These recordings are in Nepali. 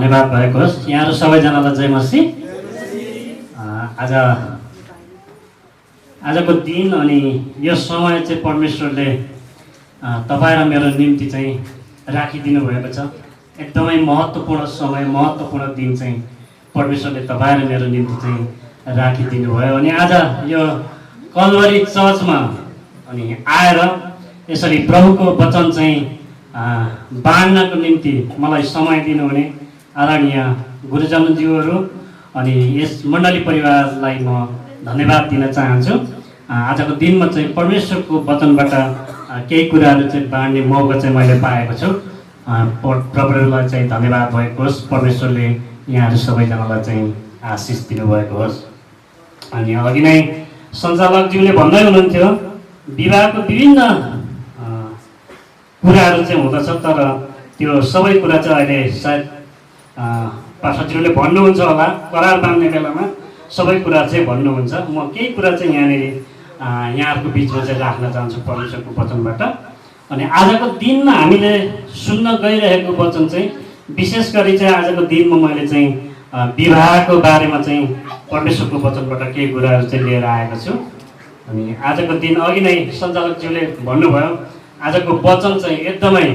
धन्यवाद भएको होस्। यहाँहरू सबैजनालाई जय मसी। आजको दिन अनि यो समय चाहिँ परमेश्वरले तपाईँ र मेरो निम्ति चाहिँ राखिदिनु भएको छ। एकदमै महत्त्वपूर्ण समय, महत्त्वपूर्ण दिन चाहिँ परमेश्वरले तपाईँ र मेरो निम्ति चाहिँ राखिदिनु भयो। अनि आज यो कलवरी चर्चमा अनि आएर यसरी प्रभुको वचन चाहिँ बाँड्नको निम्ति मलाई समय दिनुहुने आदरणीय गुरुजनज्यूहरू अनि यस मण्डली परिवारलाई म धन्यवाद दिन चाहन्छु। आजको दिनमा चाहिँ परमेश्वरको वचनबाट केही कुराहरू चाहिँ बाँड्ने मौका चाहिँ मैले पाएको छु। प्रभुलाई चाहिँ धन्यवाद भएको होस्। परमेश्वरले यहाँहरू सबैजनालाई चाहिँ आशिष दिनुभएको होस्। अनि अघि नै सञ्चालकज्यूले भन्दै हुनुहुन्थ्यो विवाहको विभिन्न कुराहरू चाहिँ हुँदछ, तर त्यो सबै कुरा चाहिँ अहिले सायद पास्टरज्यूले भन्नुहुन्छ होला। करार बाँध्ने बेलामा सबै कुरा चाहिँ भन्नुहुन्छ। म केही कुरा चाहिँ यहाँनिर यहाँहरूको बिचमा चाहिँ राख्न चाहन्छु परमेश्वरको वचनबाट। अनि आजको दिनमा हामीले सुन्न गइरहेको वचन चाहिँ विशेष गरी चाहिँ आजको दिनमा मैले चाहिँ विवाहको बारेमा चाहिँ परमेश्वरको वचनबाट केही कुराहरू चाहिँ लिएर आएको छु। अनि आजको दिन अघि नै सञ्चालकज्यूले भन्नुभयो आजको वचन चाहिँ एकदमै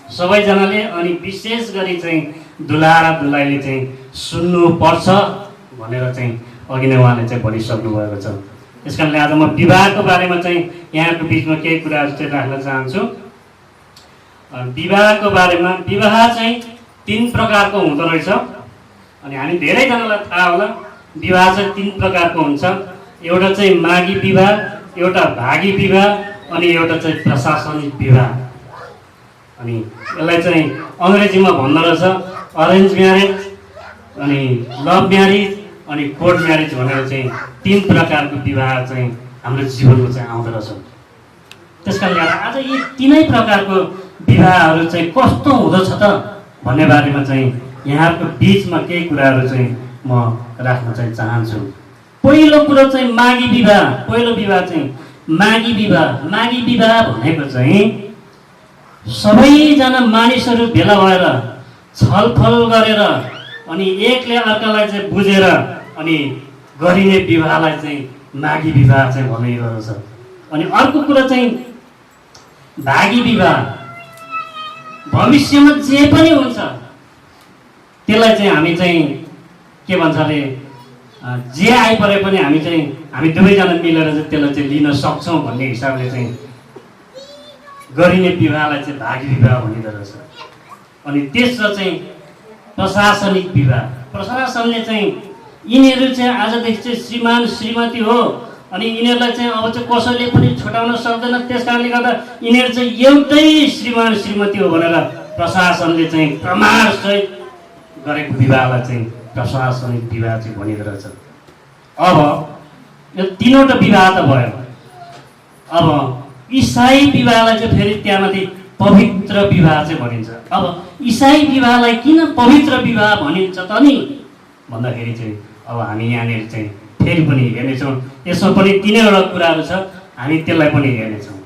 सबैजनाले अनि विशेष गरी चाहिँ दुला र दुलाईले चाहिँ सुन्नुपर्छ भनेर चाहिँ अघि नै उहाँले चाहिँ भनिसक्नु भएको छ। त्यस कारणले आज म विवाहको बारेमा चाहिँ यहाँको बिचमा केही कुराहरू चाहिँ राख्न चाहन्छु। विवाहको बारेमा विवाह चाहिँ 3 प्रकारको हुँदो रहेछ। अनि हामी धेरैजनालाई थाहा होला विवाह चाहिँ 3 प्रकारको हुन्छ। एउटा चाहिँ मागी विवाह, एउटा भागी विवाह अनि एउटा चाहिँ प्रशासनिक विवाह। अनि यसलाई चाहिँ अङ्ग्रेजीमा भन्दो रहेछ अरेन्ज म्यारेज अनि लभ म्यारेज अनि कोर्ट म्यारेज भनेर चाहिँ 3 प्रकारको विवाह चाहिँ हाम्रो जीवनमा चाहिँ आउँदो रहेछ। त्यस कारणले आज यी 3 प्रकारको विवाहहरू चाहिँ कस्तो हुँदछ त भन्ने बारेमा चाहिँ यहाँको बिचमा केही कुराहरू चाहिँ म राख्न चाहिँ चाहन्छु। पहिलो कुरो चाहिँ मागी विवाह। पहिलो विवाह चाहिँ मागी विवाह। मागी विवाह भनेको चाहिँ सबैजना मानिसहरू भेला भएर छलफल गरेर अनि एकले अर्कालाई चाहिँ बुझेर अनि गरिने विवाहलाई चाहिँ मागी विवाह चाहिँ भनिएको छ। अनि अर्को कुरा चाहिँ भागी विवाह। भविष्यमा जे पनि हुन्छ त्यसलाई चाहिँ हामी चाहिँ के भन्छ अरे जे आइपरे पनि हामी दुवैजना मिलेर चाहिँ त्यसलाई चाहिँ लिन सक्छौँ भन्ने हिसाबले चाहिँ गरिने विवाहलाई चाहिँ भागी विवाह भनिँदो रहेछ। अनि तेस्रो चाहिँ प्रशासनिक विवाह। प्रशासनले चाहिँ यिनीहरू चाहिँ आजदेखि चाहिँ श्रीमान श्रीमती हो अनि यिनीहरूलाई चाहिँ अब चाहिँ कसैले पनि छुटाउन सक्दैन। त्यस कारणले गर्दा यिनीहरू चाहिँ एउटै श्रीमान श्रीमती हो भनेर प्रशासनले चाहिँ प्रमाणसहित गरेको विवाहलाई चाहिँ प्रशासनिक विवाह चाहिँ भनिँदो रहेछ। अब यो 3वटा विवाह त भयो। अब इसाई विवाहलाई चाहिँ फेरि त्यहाँमाथि पवित्र विवाह चाहिँ भनिन्छ। अब इसाई विवाहलाई किन पवित्र विवाह भनिन्छ त नि भन्दाखेरि चाहिँ अब हामी यहाँनिर चाहिँ फेरि पनि हेर्नेछौँ। यसमा पनि 3वटा कुराहरू छ, हामी त्यसलाई पनि हेर्नेछौँ।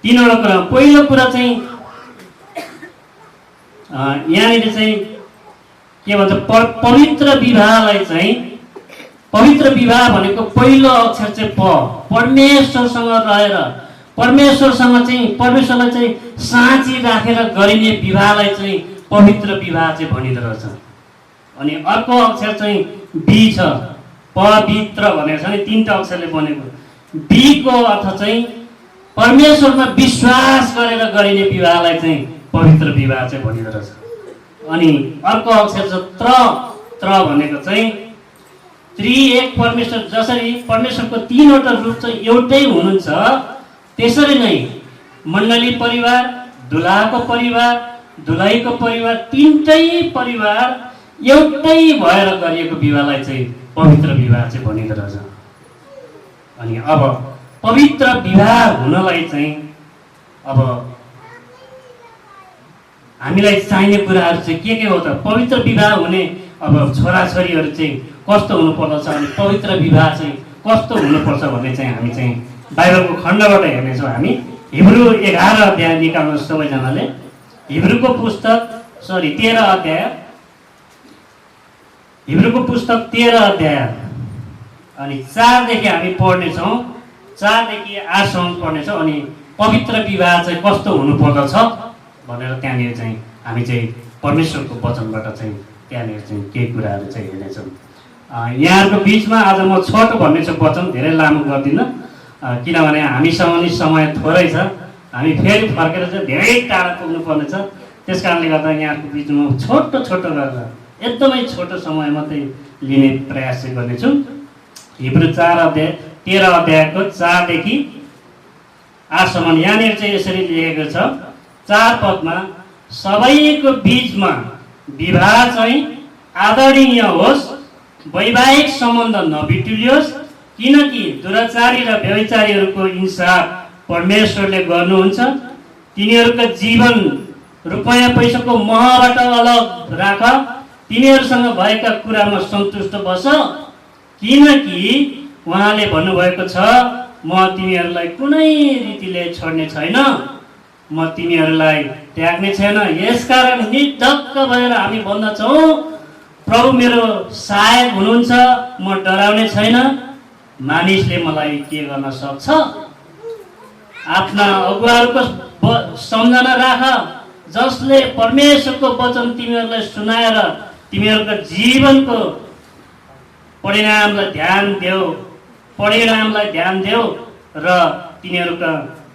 3वटा कुरा। पहिलो कुरा चाहिँ यहाँनिर चाहिँ के भन्छ पवित्र विवाहलाई चाहिँ पवित्र विवाह भनेको पहिलो अक्षर चाहिँ परमेश्वरसँग रहेर परमेश्वरसँग चाहिँ परमेश्वरलाई चाहिँ साँची राखेर गरिने विवाहलाई चाहिँ पवित्र विवाह चाहिँ भनिँदो रहेछ। अनि अर्को अक्षर चाहिँ बी छ, पवित्र भनेको छ नि 3टा अक्षरले बनेको। बीको अर्थ चाहिँ परमेश्वरमा विश्वास गरेर गरिने विवाहलाई चाहिँ पवित्र विवाह चाहिँ भनिँदो रहेछ। अनि अर्को अक्षर छ त्र भनेको चाहिँ त्रिएक परमेश्वर। जसरी परमेश्वरको 3वटा रूप चाहिँ एउटै हुनुहुन्छ त्यसरी नै मण्डली परिवार, दुलाको परिवार, दुलाईको परिवार 3टै परिवार एउटै भएर गरिएको विवाहलाई चाहिँ पवित्र विवाह चाहिँ भनिँदो रहेछ। अनि अब पवित्र विवाह हुनलाई चाहिँ अब हामीलाई चाहिने कुराहरू चाहिँ के हो त? पवित्र विवाह हुने अब छोराछोरीहरू चाहिँ कस्तो हुनुपर्दछ अनि पवित्र विवाह चाहिँ कस्तो हुनुपर्छ भन्ने चाहिँ हामी चाहिँ बाइबलको खण्डबाट हेर्नेछौँ। हामी हिब्रू 11 अध्याय निकाल्नु सबैजनाले। हिब्रूको पुस्तक 13 अध्याय, हिब्रूको पुस्तक 13 अध्याय अनि 4 देखि हामी पढ्नेछौँ। 4 देखि 8 सम्म पढ्नेछौँ। अनि पवित्र विवाह चाहिँ कस्तो हुनुपर्दछ भनेर त्यहाँनिर चाहिँ हामी चाहिँ परमेश्वरको वचनबाट चाहिँ त्यहाँनिर चाहिँ केही कुराहरू चाहिँ हेर्नेछौँ। यहाँहरूको बिचमा आज म छोटो भन्नेछु वचन, धेरै लामो गर्दिनँ, किनभने हामीसँग नि समय थोरै छ। हामी फेरि फर्केर चाहिँ धेरै टाढा पुग्नु पर्नेछ। त्यस कारणले गर्दा यहाँहरूको बिचमा छोटो छोटो गरेर एकदमै छोटो समय मात्रै लिने प्रयास चाहिँ गर्नेछु। हिब्रू 13 अध्यायको 4 देखि 8 सम्म यहाँनिर चाहिँ यसरी लेखेको छ। 4 पदमा सबैको बिचमा विवाह चाहिँ आदरणीय होस्, वैवाहिक सम्बन्ध नबिटुलियोस्, किनकि दुराचारी र व्यभिचारीहरूको इन्साफ परमेश्वरले गर्नुहुन्छ। तिनीहरूका जीवन रुपैयाँ पैसाको महबाट अलग राख, तिनीहरूसँग भएका कुरामा सन्तुष्ट बस, किनकि उहाँले भन्नुभएको छ, म तिमीहरूलाई कुनै रीतिले छोड्ने छैन, म तिमीहरूलाई त्याग्ने छैन। यसकारण निर्धक्क भएर हामी भन्दछौँ, प्रभु मेरो सहायक हुनुहुन्छ, म डराउने छैन। मानिसले मलाई के गर्न सक्छ? आफ्ना अगुवाहरूको सम्झना राख, जसले परमेश्वरको वचन तिमीहरूलाई सुनाएर तिमीहरूका जीवनको परिणामलाई ध्यान देऊ र तिनीहरूका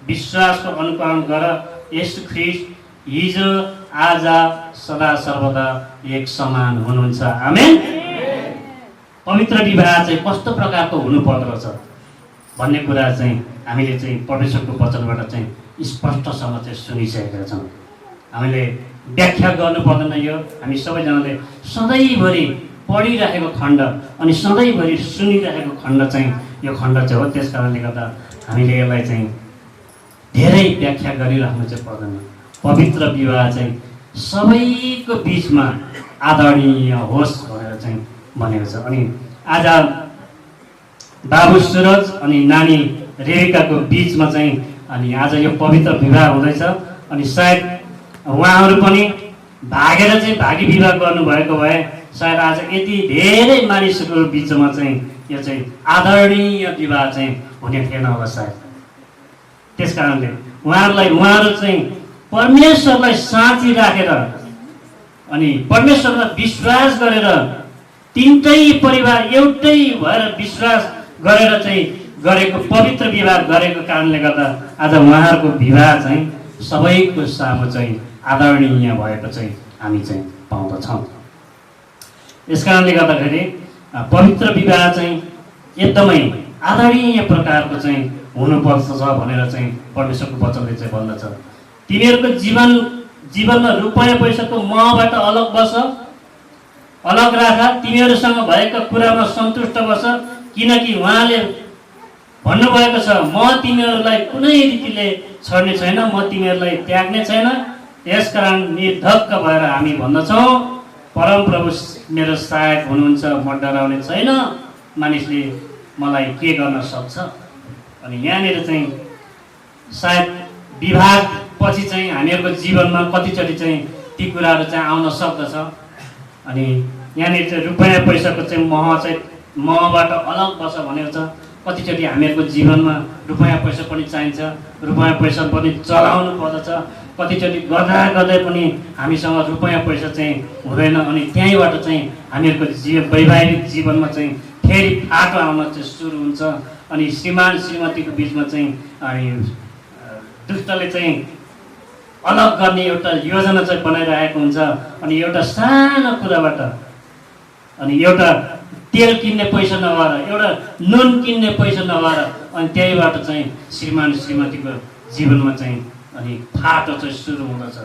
विश्वासको अनुकरण गर। येशू ख्रीष्ट हिजो आज सदा सर्वदा एक समान हुनुहुन्छ। आमेन। पवित्र विवाह चाहिँ कस्तो प्रकारको हुनुपर्दो रहेछ भन्ने कुरा चाहिँ हामीले चाहिँ परमेश्वरको वचनबाट चाहिँ स्पष्टसँग चाहिँ सुनिसकेका छौँ। हामीले व्याख्या गर्नु पर्दैन। यो हामी सबैजनाले सधैँभरि पढिरहेको खण्ड अनि सधैँभरि सुनिरहेको खण्ड चाहिँ यो खण्ड चाहिँ हो। त्यस कारणले गर्दा हामीले यसलाई चाहिँ धेरै व्याख्या गरिराख्नु चाहिँ पर्दैन। पवित्र विवाह चाहिँ सबैको बिचमा आदरणीय होस् भनेर चाहिँ भनेको छ। अनि आज बाबु सुरज अनि नानी रेबिकाको बिचमा चाहिँ अनि आज यो पवित्र विवाह हुँदैछ। अनि सायद उहाँहरू पनि भागेर चाहिँ भागी विवाह गर्नुभएको भए सायद आज यति धेरै मानिसहरूको बिचमा चाहिँ यो चाहिँ आदरणीय विवाह चाहिँ हुने थिएन होला सायद। त्यस कारणले उहाँहरू चाहिँ परमेश्वरलाई साँची राखेर अनि परमेश्वरमा विश्वास गरेर तिनटै परिवार एउटै भएर विश्वास गरेर चाहिँ गरेको पवित्र विवाह गरेको कारणले गर्दा आज उहाँहरूको विवाह चाहिँ सबैको सामु चाहिँ आदरणीय भएको चाहिँ हामी चाहिँ पाउँदछौँ। यस कारणले गर्दाखेरि पवित्र विवाह चाहिँ एकदमै आदरणीय प्रकारको चाहिँ हुनुपर्छ भनेर चाहिँ परमेश्वरको वचनले चाहिँ भन्दछ। तिनीहरूको जीवनमा रुपैयाँ पैसाको महबाट अलग बस, अलग राख, तिमीहरूसँग भएका कुरामा सन्तुष्ट बस, किनकि उहाँले भन्नुभएको छ, म तिमीहरूलाई कुनै रीतिले छोड्ने छैन, म तिमीहरूलाई त्याग्ने छैन। यसकारण निर्धक्क भएर हामी भन्दछौँ, परमप्रभु मेरो सहायक हुनुहुन्छ, म डराउने छैन, मानिसले मलाई के गर्न सक्छ। अनि यहाँनिर चाहिँ सायद विवाह पछि चाहिँ हामीहरूको जीवनमा कतिचोटि चाहिँ ती कुराहरू चाहिँ आउन सक्दछ। अनि यहाँनिर चाहिँ रुपैयाँ पैसाको चाहिँ महबाट अलग बस भनेको छ। कतिचोटि हामीहरूको जीवनमा रुपैयाँ पैसा पनि चाहिन्छ, रुपैयाँ पैसा पनि चलाउनु पर्दछ। कतिचोटि गर्दै पनि हामीसँग रुपैयाँ पैसा चाहिँ हुँदैन। अनि त्यहीँबाट चाहिँ हामीहरूको वैवाहिक जीवनमा चाहिँ फेरि फाटो आउन चाहिँ सुरु हुन्छ। अनि श्रीमान श्रीमतीको बिचमा चाहिँ अनि दुष्टले चाहिँ अलग गर्ने एउटा योजना चाहिँ बनाइरहेको हुन्छ। अनि एउटा सानो कुराबाट अनि एउटा तेल किन्ने पैसा नभएर, एउटा नुन किन्ने पैसा नभएर अनि त्यहीबाट चाहिँ श्रीमान श्रीमतीको जीवनमा चाहिँ अनि फाटो चाहिँ सुरु हुँदछ।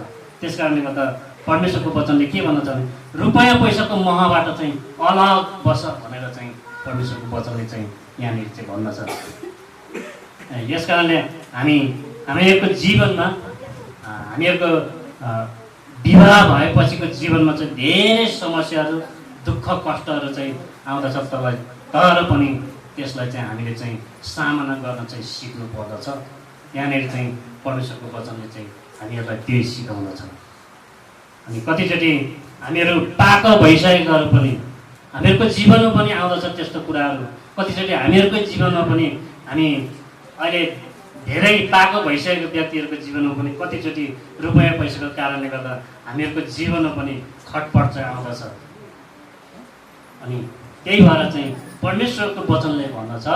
त्यस कारणले गर्दा परमेश्वरको वचनले के भन्दछ भने रुपैयाँ पैसाको महबाट चाहिँ अलग बस भनेर चाहिँ परमेश्वरको वचनले चाहिँ यहाँनिर चाहिँ भन्दछ। यस कारणले हामीहरूको जीवनमा हामीहरूको विवाह भएपछिको जीवनमा चाहिँ धेरै समस्याहरू दुःख कष्टहरू चाहिँ आउँदछ। तर पनि त्यसलाई चाहिँ हामीले चाहिँ सामना गर्न चाहिँ सिक्नु पर्दछ। यहाँनिर चाहिँ परमेश्वरको वचनले चाहिँ हामीहरूलाई त्यही सिकाउँदछ। अनि कतिचोटि हामीहरू पाक भइसकेकोहरू पनि हामीहरूको जीवनमा पनि आउँदछ त्यस्तो कुराहरू। कतिचोटि हामीहरूकै जीवनमा पनि हामी अहिले धेरै पाक भइसकेको व्यक्तिहरूको जीवनमा पनि कतिचोटि रुपैयाँ पैसाको कारणले गर्दा हामीहरूको जीवनमा पनि खटपट चाहिँ आउँदछ। अनि त्यही भएर चाहिँ परमेश्वरको वचनले भन्दछ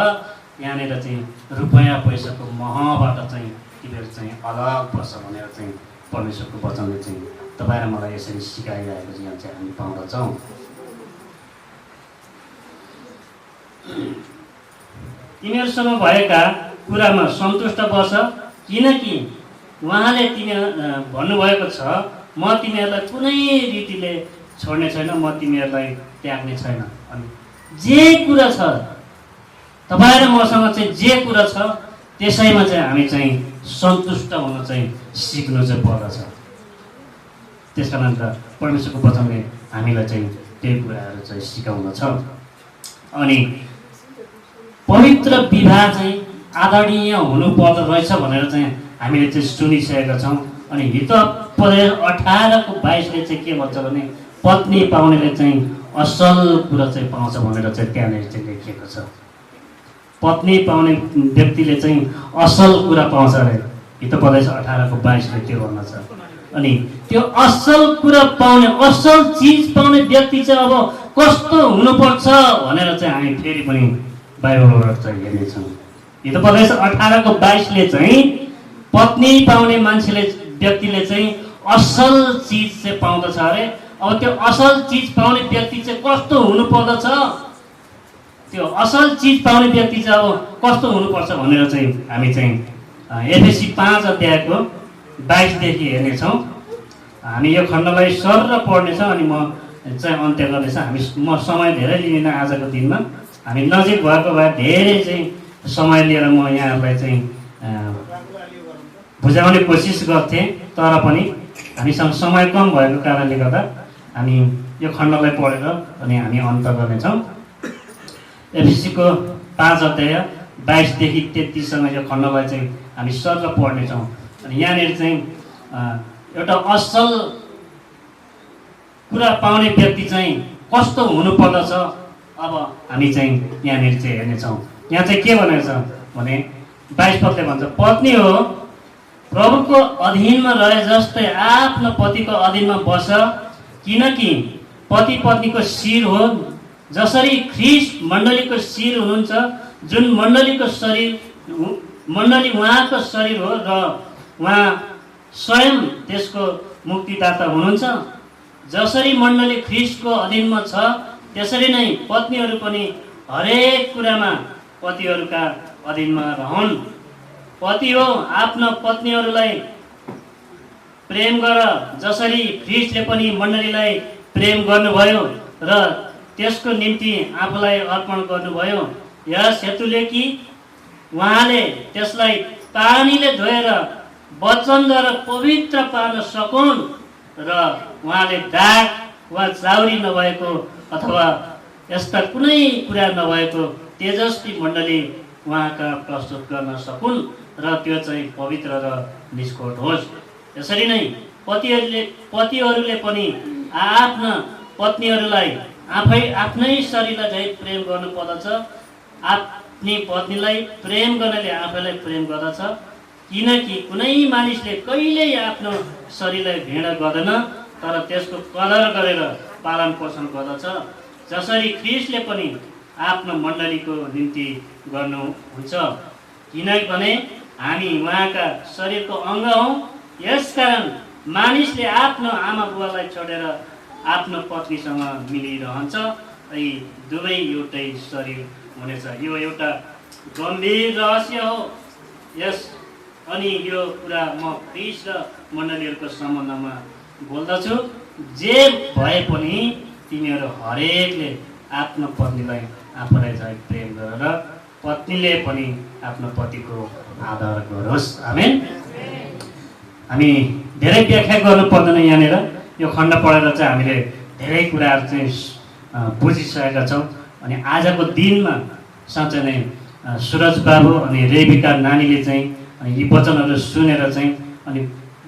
यहाँनिर चाहिँ रुपैयाँ पैसाको महबाट चाहिँ तिमीहरू चाहिँ अलग बस भनेर चाहिँ परमेश्वरको वचनले चाहिँ तपाईँ र मलाई यसरी सिकाइरहेको चाहिँ चाहिँ हामी पाउँदछौँ। तिमीहरूसँग भएका कुरामा सन्तुष्ट बस, किनकि उहाँले भन्नुभएको छ म तिमीहरूलाई कुनै रीतिले छोड्ने छैन, म तिमीहरूलाई त्याग्ने छैन। अनि जे कुरा छ तपाईँ र मसँग चाहिँ जे कुरा छ त्यसैमा चाहिँ हामी चाहिँ सन्तुष्ट हुन चाहिँ सिक्नु चाहिँ पर्दछ। त्यस कारण परमेश्वरको वचनले हामीलाई चाहिँ त्यही कुराहरू चाहिँ सिकाउँदछ। अनि पवित्र विवाह चाहिँ आदरणीय हुनुपर्दो रहेछ भनेर चाहिँ हामीले चाहिँ सुनिसकेका छौँ। अनि हितोपदेश 18:22ले चाहिँ के भन्छ भने पत्नी पाउनेले चाहिँ असल कुरा चाहिँ पाउँछ भनेर चाहिँ त्यहाँनिर चाहिँ लेखिएको छ। पत्नी पाउने व्यक्तिले चाहिँ असल कुरा पाउँछ अरे। हितोपदेश 18:22ले त्यो भन्न छ। अनि त्यो असल कुरा पाउने, असल चिज पाउने व्यक्ति चाहिँ अब कस्तो हुनुपर्छ भनेर चाहिँ हामी फेरि पनि बाइबलबाट चाहिँ हेर्नेछौँ। हितोपदेश 18:22ले चाहिँ पत्नी पाउने मान्छेले व्यक्तिले चाहिँ असल चिज चाहिँ पाउँदछ अरे। अब त्यो असल चिज पाउने व्यक्ति चाहिँ कस्तो हुनुपर्दछ, त्यो असल चिज पाउने व्यक्ति चाहिँ अब कस्तो हुनुपर्छ भनेर चाहिँ हामी चाहिँ एफएसी 5:22देखि हेर्नेछौँ। हामी यो खण्डलाई सर पढ्नेछौँ अनि म चाहिँ अन्त्य गर्नेछ। म समय धेरै लिँदिनँ आजको दिनमा। हामी नजिक भएको भए धेरै चाहिँ समय लिएर म यहाँहरूलाई चाहिँ बुझाउने कोसिस गर्थेँ, तर पनि हामीसँग समय कम भएको कारणले गर्दा हामी यो खण्डलाई पढेर अनि हामी अन्त गर्नेछौँ। एफएसीको 5:22देखि 33सम्म यो खण्डलाई चाहिँ हामी सर पढ्नेछौँ। अनि यहाँनिर चाहिँ एउटा असल कुरा पाउने व्यक्ति चाहिँ कस्तो हुनुपर्दछ अब हामी चाहिँ यहाँनिर चाहिँ हेर्नेछौँ। यहाँ चाहिँ के भनेको छ भने 22 पदले भन्छ, पत्नी हो प्रभुको अधीनमा रहे जस्तै आफ्नो पतिको अधीनमा बस, किनकि पति पत्नीको शिर हो, जसरी ख्रीष्ट मण्डलीको शिर हुनुहुन्छ, जुन मण्डली उहाँको शरीर हो र उहाँ स्वयं त्यसको मुक्तिदाता हुनुहुन्छ। जसरी मण्डली ख्रीष्टको अधीनमा छ त्यसरी नै पत्नीहरू पनि हरेक कुरामा पतिहरूका अधीनमा रहन्। पति हो आफ्ना पत्नीहरूलाई प्रेम गर, जसरी ख्रीष्टले पनि मण्डलीलाई प्रेम गर्नुभयो र त्यसको निम्ति आफूलाई अर्पण गर्नुभयो, यस हेतुले कि उहाँले त्यसलाई पानीले धोएर वचनद्वारा पवित्र पार्न सकुन् र उहाँले दाग वा चाउरी नभएको अथवा यस्ता कुनै कुरा नभएको तेजस्वी मण्डली उहाँका प्रस्तुत गर्न सकुन् र त्यो चाहिँ पवित्र र निष्कोट होस्। यसरी नै पतिहरूले पनि आफ्ना पत्नीहरूलाई आफ्नै शरीरलाई झै प्रेम गर्नुपर्दछ। आफ्नी पत्नीलाई प्रेम गर्नेले आफैलाई प्रेम गर्दछ, किनकि कुनै मानिसले कहिल्यै आफ्नो शरीरलाई घृणा गर्दैन तर त्यसको कदर गरेर पालन पोषण गर्दछ, जसरी ख्रीष्टले पनि आफ्नो मण्डलीको निम्ति गर्नुहुन्छ, किनभने हामी उहाँका शरीरको अङ्ग हौँ। यसकारण मानिसले आफ्नो आमा बुवालाई छोडेर आफ्नो पत्नीसँग मिलिरहन्छ, यी दुवै एउटै शरीर हुनेछ। यो एउटा गम्भीर रहस्य हो। अनि यो कुरा म ख्रीष्ट र मण्डलीहरूको सम्बन्धमा बोल्दछु। जे भए पनि तिमीहरू हरेकले आफ्नो पत्नीलाई आफूलाई झै प्रेम गरेर पत्नीले पनि आफ्नो पतिको आदर गरोस्। आमेन। हामी धेरै व्याख्या गर्नु पर्दैन, यहाँनिर यो खण्ड पढेर चाहिँ हामीले धेरै कुराहरू चाहिँ बुझिसकेका छौँ। अनि आजको दिनमा साँच्चै नै सुरज बाबु अनि रेबिका नानीले चाहिँ यी वचनहरू सुनेर चाहिँ अनि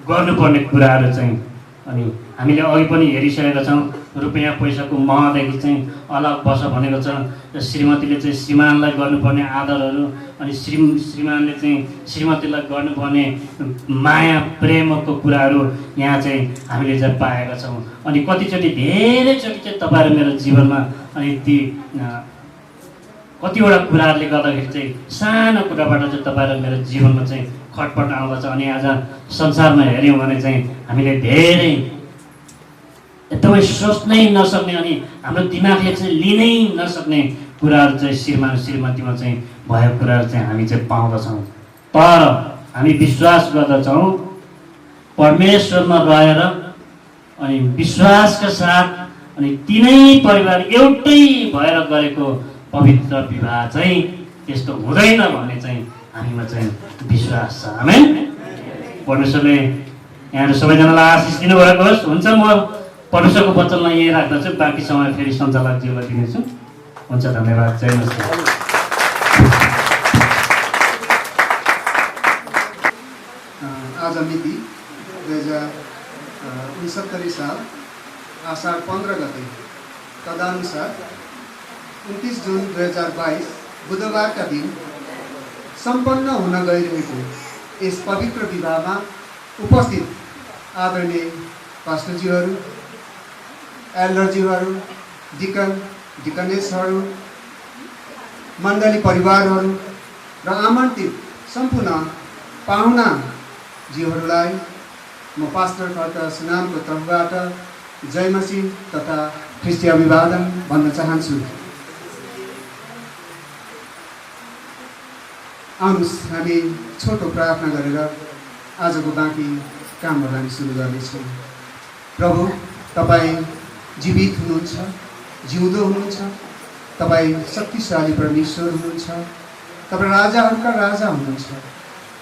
गर्नुपर्ने कुराहरू चाहिँ अनि हामीले अघि पनि हेरिसकेका छौँ। रुपियाँ पैसाको महदेखि चाहिँ अलग बस भनेको छ। र श्रीमतीले चाहिँ श्रीमानलाई गर्नुपर्ने आदरहरू अनि श्रीमानले चाहिँ श्रीमतीलाई गर्नुपर्ने माया प्रेमको कुराहरू यहाँ चाहिँ हामीले चाहिँ पाएका छौँ। अनि कतिचोटि धेरैचोटि चाहिँ तपाईँ र मेरो जीवनमा अनि ती कतिवटा कुराहरूले गर्दाखेरि चाहिँ सानो कुराबाट चाहिँ तपाईँ र मेरो जीवनमा चाहिँ खटपट आउँदछ। अनि आज संसारमा हेऱ्यौँ भने चाहिँ हामीले धेरै एकदमै सोच्नै नसक्ने अनि हाम्रो दिमागले चाहिँ लिनै नसक्ने कुराहरू चाहिँ श्रीमान श्रीमतीमा चाहिँ भएको कुराहरू चाहिँ हामी चाहिँ पाउँदछौँ। तर हामी विश्वास गर्दछौँ परमेश्वरमा रहेर अनि विश्वासका साथ अनि तिनै परिवार एउटै भएर गरेको पवित्र विवाह चाहिँ त्यस्तो हुँदैन भन्ने चाहिँ हामीमा चाहिँ विश्वास छ। आमेन। परमेश्वरले यहाँहरू सबैजनालाई आशिष दिनुभएको होस्। हुन्छ, म परमेश्वरको वचनलाई यहीँ राख्दछु, बाँकी समय फेरि सञ्चालकज्यूलाई दिनेछु। हुन्छ, धन्यवाद। जय मसीह। आज मिति 2069 साल आषाढ 15 गते तदनुसार 29 जुन 2022 बुधबारका दिन सम्पन्न हुन गइरहेको यस पवित्र विवाहमा उपस्थित आदरणीय पास्टरज्यूहरू, एल्डरज्यूहरू, डिकनेसहरू, मण्डली परिवारहरू र आमन्त्रित सम्पूर्ण पाहुनाज्यूहरूलाई म पास्टर खड्का सुनामको तर्फबाट जय मसीह तथा ख्रिस्टी अभिवादन भन्न चाहन्छु। आउनुहोस् हामी छोटो प्रार्थना गरेर आजको बाँकी कामहरू हामी सुरु गर्नेछौँ। प्रभु, तपाईँ जीवित हुनुहुन्छ, जिउँदो हुनुहुन्छ, तपाईँ शक्तिशाली परमेश्वर हुनुहुन्छ, तपाईँ राजाहरूका राजा हुनुहुन्छ।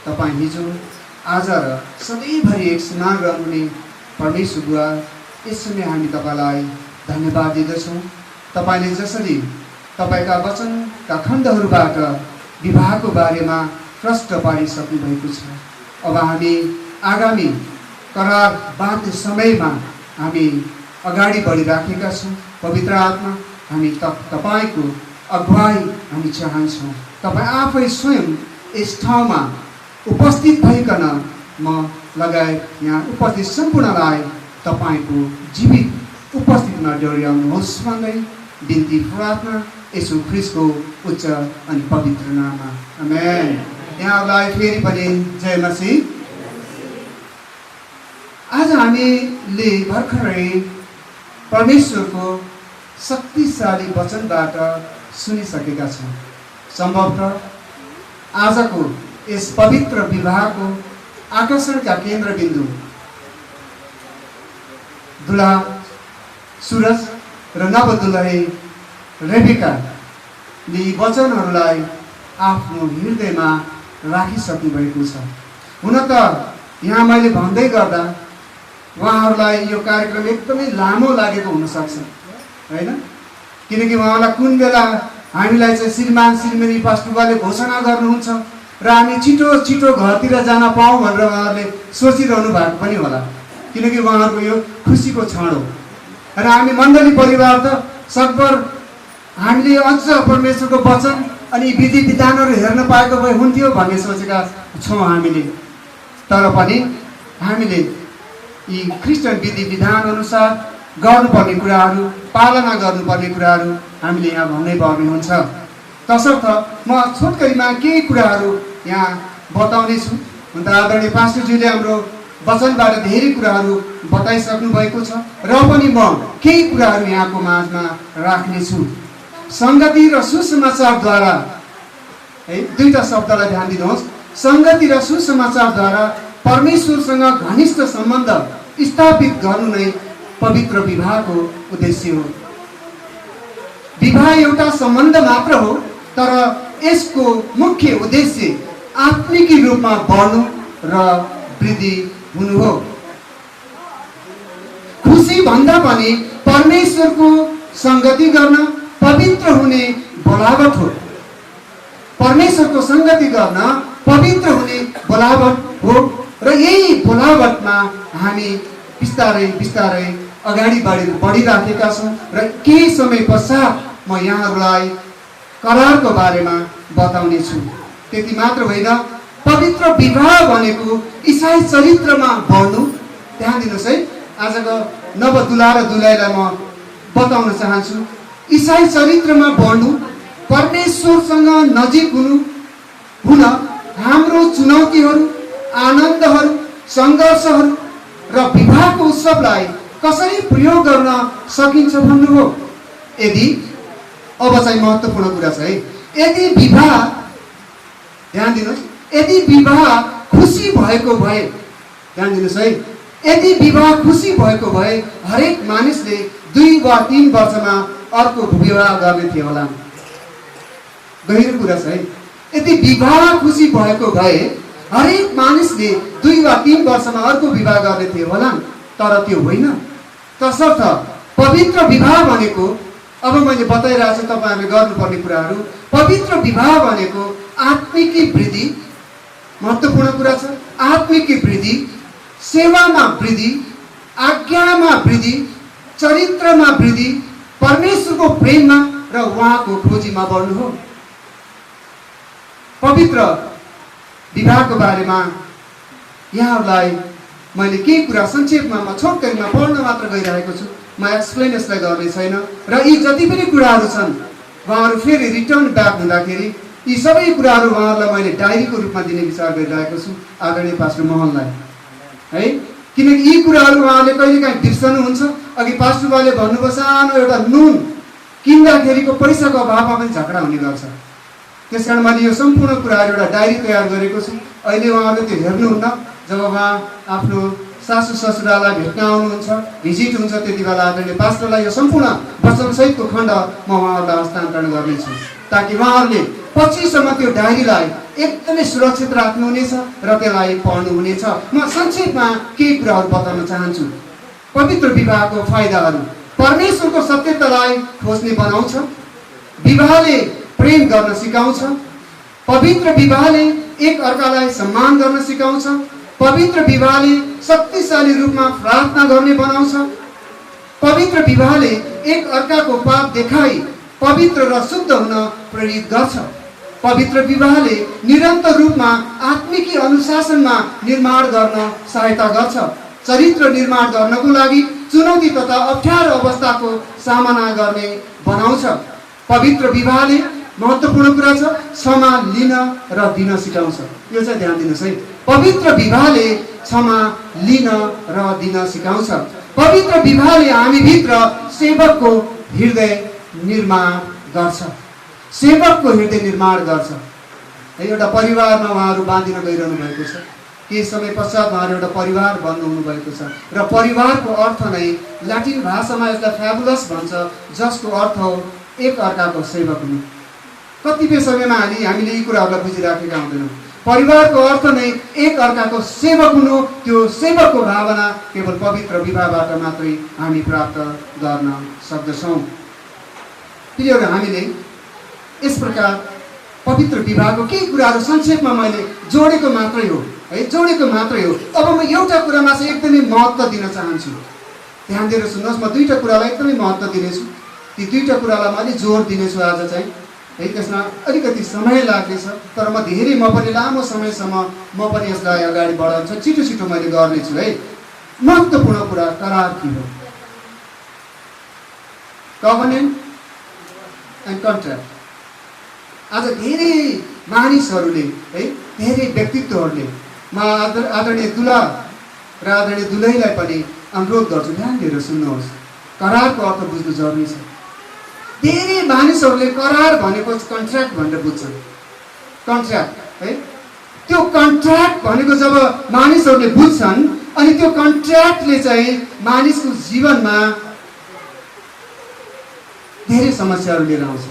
तपाईँ हिजो आज र सधैँभरि एक समान रहनुहुने परमेश्वर बुवा, यस समय हामी तपाईँलाई धन्यवाद दिँदछौँ। तपाईँले जसरी तपाईँका वचनका खण्डहरूबाट विवाहको बारेमा प्रष्ट पारिसक्नु भएको छ, अब हामी आगामी करार बाँध्ने समयमा हामी अगाडि बढिराखेका छौँ। पवित्र आत्मा, हामी तपाईँको अगुवाई हामी चाहन्छौँ। तपाईँ आफै स्वयं यस ठाउँमा उपस्थित भइकन म लगायत यहाँ उपस्थित सम्पूर्णलाई तपाईँको जीवित उपस्थितिमा डोर्याउनुहोस् भन्दै बिन्ती प्रार्थना यसो ख्रिस्टको उच्च अनि पवित्र नाममा, आमेन। यहाँलाई फेरि पनि जय मसीह। आज हामीले भर्खरै परमेश्वरको शक्तिशाली वचनबाट सुनिसकेका छौँ। सम्भवतः आजको यस पवित्र विवाहको आकर्षणका केन्द्रबिन्दु दुलहा सुरज र नवदुलही रेबिकाले यी वचनहरूलाई आफ्नो हृदयमा राखिसक्नु भएको छ। हुन त यहाँ मैले भन्दै गर्दा उहाँहरूलाई यो कार्यक्रम एकदमै लामो लागेको हुनसक्छ, होइन? किनकि उहाँलाई कुन बेला हामीलाई चाहिँ श्रीमान श्रीमती पास्टरले घोषणा गर्नुहुन्छ र हामी छिटो छिटो घरतिर जान पाऊँ भनेर उहाँहरूले सोचिरहनु भएको पनि होला, किनकि उहाँहरूको यो खुसीको क्षण हो। र हामी मण्डली परिवार त सकभर हामीले अझ परमेश्वरको वचन अनि विधि विधानहरू हेर्न पाएको भए हुन्थ्यो भन्ने सोचेका छौँ हामीले। तर पनि हामीले यी क्रिस्चियन विधि विधान अनुसार गर्नुपर्ने कुराहरू, पालना गर्नुपर्ने कुराहरू हामीले यहाँ भन्नै पर्ने हुन्छ। तसर्थ म छोटकरीमा केही कुराहरू यहाँ बताउने छु। अन्त आदरणीय पास्टरज्यूले हाम्रो वचनबाट धेरै कुराहरू बताइसक्नु भएको छ र पनि म केही कुराहरू यहाँको माझमा राख्नेछु। सङ्गति र सुसमाचारद्वारा, है, दुईटा शब्दलाई ध्यान दिनुहोस्। सङ्गति र सुसमाचारद्वारा परमेश्वरसँग घनिष्ठ सम्बन्ध स्थापित गर्नु नै पवित्र विवाहको उद्देश्य हो। विवाह एउटा सम्बन्ध मात्र हो, तर यसको मुख्य उद्देश्य आत्मिकी रूपमा बढ्नु र वृद्धि हुनु हो। खुसी भन्दा पनि परमेश्वरको सङ्गति गर्न पवित्र हुने बोलावट हो। परमेश्वरको सङ्गति गर्न पवित्र हुने बोलावट हो र यही बोलावटमा हामी बिस्तारै बिस्तारै अगाडि बढिराखेका छौँ र केही समय पश्चात म यहाँहरूलाई करारको बारेमा बताउने छु। त्यति मात्र होइन, पवित्र विवाह भनेको इसाई चरित्रमा बढ्नु। ध्यान दिनुहोस् है, आजको नवदुला र दुलैलाई म बताउन चाहन्छु। इसाई चरित्रमा बढ्नु, परमेश्वरसँग नजिक हुन हाम्रो चुनौतीहरू, आनन्दहरू, सङ्घर्षहरू र विवाहको उत्सवलाई कसरी प्रयोग गर्न सकिन्छ भन्नु हो। यदि अब चाहिँ महत्त्वपूर्ण कुरा छ है, यदि विवाह, ध्यान दिनुहोस्, यदि विवाह खुसी भएको भए, ध्यान दिनुहोस् है, यदि विवाह खुसी भएको भए हरेक मानिसले 2 वा 3 वर्षमा अर्को विवाह गर्ने थियो होला। गहिरो कुरा छ है। यदि विवाह खुसी भएको भए हरेक मानिसले 2 वा 3 वर्षमा अर्को विवाह गर्ने थियो होला। तर त्यो होइन। तसर्थ पवित्र विवाह भनेको, अब मैले बताइरहेको छु तपाईँहरूले गर्नुपर्ने कुराहरू, पवित्र विवाह भनेको आत्मिकी वृद्धि, महत्त्वपूर्ण कुरा छ, आत्मिकी वृद्धि, सेवामा वृद्धि, आज्ञामा वृद्धि, चरित्रमा वृद्धि, परमेश्वरको प्रेममा र उहाँको खोजीमा बढ्नु हो। पवित्र विवाहको बारेमा यहाँहरूलाई मैले केही कुरा संक्षेपमा म छोटकरीमा पढ्न मात्र गइरहेको छु। म एक्सप्लेन यसलाई गर्ने छैन र यी जति पनि कुराहरू छन् उहाँहरू फेरि रिटर्न ब्याक हुँदाखेरि यी सबै कुराहरू उहाँहरूलाई मैले डायरीको रूपमा दिने विचार गरिरहेको छु आदरणीय पास्टर मोहनलाई है। किनकि यी कुराहरू उहाँहरूले कहिलेकाहीँ बिर्सनुहुन्छ। अघि पास्टर बाले भन्नुभयो सानो एउटा नुन किन्दाखेरिको पैसाको अभावमा पनि झगडा हुने गर्छ। त्यसकारण मैले यो सम्पूर्ण कुराहरू एउटा डायरी तयार गरेको छु। अहिले उहाँहरूले त्यो हेर्नुहुन्न। जब उहाँ आफ्नो सासू ससुरालाई भेट्न आउनुहुन्छ, भिजिट हुन्छ, त्यति बेला आदरणीय पास्टरलाई यो सम्पूर्ण वचनसहितको खण्ड म उहाँहरूलाई हस्तान्तरण गर्नेछु ताकि उहाँहरूले पछिसम्म त्यो डायरीलाई एकदमै सुरक्षित राख्नुहुनेछ र त्यसलाई पढ्नुहुनेछ। म संक्षेपमा केही कुराहरू बताउन चाहन्छु। पवित्र विवाहको फाइदाहरू, परमेश्वरको सत्यतालाई खोज्ने बनाउँछ, विवाहले प्रेम गर्न सिकाउँछ, पवित्र विवाहले एक अर्कालाई सम्मान गर्न सिकाउँछ, पवित्र विवाहले शक्तिशाली रूपमा प्रार्थना गर्ने बनाउँछ, पवित्र विवाहले एक अर्काको पाप देखाई पवित्र र शुद्ध हुन प्रेरित गर्छ, पवित्र विवाहले निरन्तर रूपमा आत्मिकी अनुशासनमा निर्माण गर्न सहायता गर्छ, चरित्र निर्माण गर्नको लागि चुनौती तथा अप्ठ्यारो अवस्थाको सामना गर्ने बनाउँछ, पवित्र विवाहले महत्त्वपूर्ण कुरा छ क्षमा लिन र दिन सिकाउँछ। यो चाहिँ ध्यान दिनुहोस् है। पवित्र विवाहले क्षमा लिन र दिन सिकाउँछ। पवित्र विवाहले हामीभित्र सेवकको हृदय निर्माण गर्छ, सेवकको हृदय निर्माण गर्छ। एउटा परिवारमा उहाँहरू बाँधिन गइरहनु भएको छ। केही समय पश्चात उहाँहरू एउटा परिवार बन्नुहुनु भएको छ र परिवारको अर्थ नै ल्याटिन भाषामा यसलाई फ्याबुलस भन्छ, जसको अर्थ हो एक अर्काको सेवक हुनु। कतिपय समयमा हामीले यी कुराहरूलाई बुझिराखेका हुँदैनौँ। परिवारको अर्थ नै एक अर्काको सेवक हुनु। त्यो सेवकको भावना केवल पवित्र विवाहबाट मात्रै हामी प्राप्त गर्न सक्दछौँ। प्रियहरू, हामीले यस प्रकार पवित्र विवाहको केही कुराहरू संक्षेपमा मैले जोडेको मात्रै हो है, जोडेको मात्रै हो। अब म एउटा कुरामा चाहिँ एकदमै महत्त्व दिन चाहन्छु। ध्यान दिएर सुन्नुहोस्, म 2टा कुरालाई एकदमै महत्त्व दिनेछु। ती 2टा कुरालाई म अलिक जोड दिनेछु आज चाहिँ है। त्यसमा अलिकति समय लाग्नेछ, तर म पनि लामो समयसम्म म पनि यसलाई अगाडि बढाउँछु। छिटो छिटो मैले गर्नेछु है। महत्त्वपूर्ण कुरा करार के हो? Covenant and contract. आज धेरै मानिसहरूले है, धेरै व्यक्तित्वहरूले, म आदरणीय दुला र आदरणीय दुलैलाई पनि अनुरोध गर्छु, ध्यान दिएर सुन्नुहोस्। करारको अर्थ बुझ्नु जरुरी छ। धेरै मानिसहरूले करार भनेको कन्ट्र्याक्ट भनेर बुझ्छन्। कन्ट्र्याक्ट है, त्यो कन्ट्र्याक्ट भनेको जब मानिसहरूले बुझ्छन् अनि त्यो कन्ट्र्याक्टले चाहिँ मानिसको जीवनमा धेरै समस्याहरू लिएर आउँछ।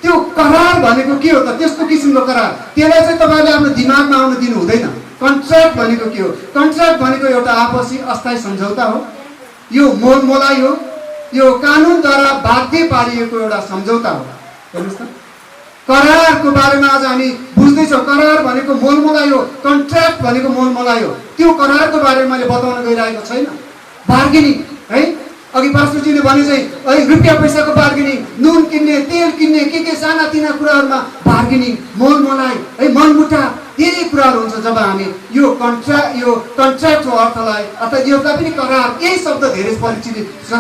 त्यो करार भनेको के हो त? त्यस्तो किसिमको करार, त्यसलाई चाहिँ तपाईँले आफ्नो दिमागमा आउन दिनु हुँदैन। कन्ट्र्याक्ट भनेको के हो? कन्ट्र्याक्ट भनेको एउटा आपसी अस्थायी सम्झौता हो। यो मोलमोलाई हो, यो कानुनद्वारा बाध्य पारिएको एउटा सम्झौता हो। हेर्नुहोस् त, करारको बारेमा आज हामी बुझ्दैछौँ। करार भनेको मोलमोलाई हो, कन्ट्र्याक्ट भनेको मोलमोलाई हो। त्यो करारको बारेमा मैले बताउन गइरहेको छैन। बार्गेनिङ है। अघि पास्टरजीले भने चाहिँ है रुपियाँ पैसाको बार्गेनिङ, नुन किन्ने, तेल किन्ने, के सानातिना कुराहरूमा बार्गेनिङ, मोलमलाइ है, मनमुटाव धेरै कुराहरू हुन्छ। जब हामी यो कन्ट्र्याक्टको अर्थलाई अर्थात् एउटा पनि करार, यही शब्द धेरै परिचित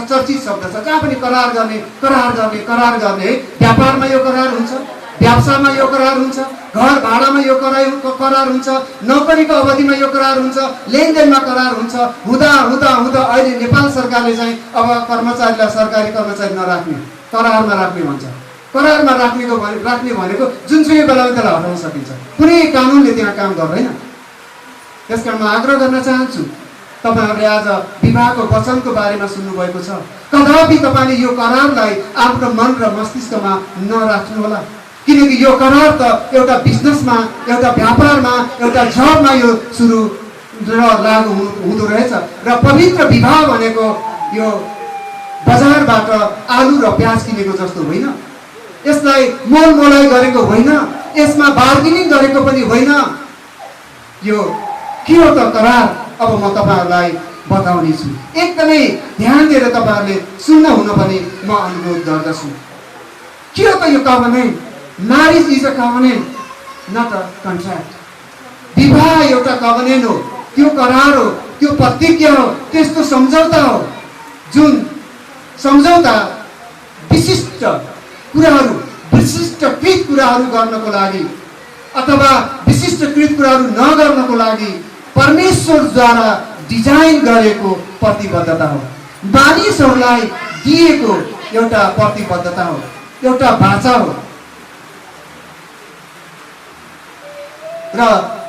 चर्चित शब्द छ। जहाँ पनि करार गर्ने है। व्यापारमा यो करार हुन्छ, व्यवसायमा यो करार हुन्छ, घर भाडामा यो करार हुन्छ, नोकरीको अवधिमा यो करार हुन्छ, लेनदेनमा करार हुन्छ। हुँदा अहिले नेपाल सरकारले चाहिँ अब कर्मचारीलाई सरकारी कर्मचारी नराख्ने, करारमा राख्ने भन्छ। करारमा राख्ने भनेको जुनसुकै बेलामा त्यसलाई हटाउन सकिन्छ, कुनै कानुनले त्यहाँ काम गर्दैन। त्यसकारण म आग्रह गर्न चाहन्छु, तपाईँहरूले आज विवाहको वचनको बारेमा सुन्नुभएको छ, कदापि तपाईँले यो करारलाई आफ्नो मन र मस्तिष्कमा नराख्नुहोला। किनकि यो करार त एउटा बिजनेसमा, एउटा व्यापारमा, एउटा जबमा यो सुरु र लागु हुँदो रहेछ। र पवित्र विवाह भनेको यो बजारबाट आलु र प्याज किनेको जस्तो होइन, यसलाई मोलमोलाई गरेको होइन, यसमा बार्गेनिङ गरेको पनि होइन। यो के हो त करार? अब म तपाईँहरूलाई बताउने छु। एकदमै ध्यान दिएर तपाईँहरूले सुन्न हुन पनि म अनुरोध गर्दछु। के हो त यो covenant? Marriage is a covenant, not a contract. विवाह एउटा कभनेन्ट हो, त्यो करार हो, त्यो प्रतिज्ञा हो, त्यस्तो सम्झौता हो जुन सम्झौता विशिष्ट कुराहरू, विशिष्टकृत कुराहरू गर्नको लागि अथवा विशिष्टकृत कुराहरू नगर्नको लागि परमेश्वरद्वारा डिजाइन गरेको प्रतिबद्धता हो। मानिसहरूलाई दिएको एउटा प्रतिबद्धता हो, एउटा बाचा हो। र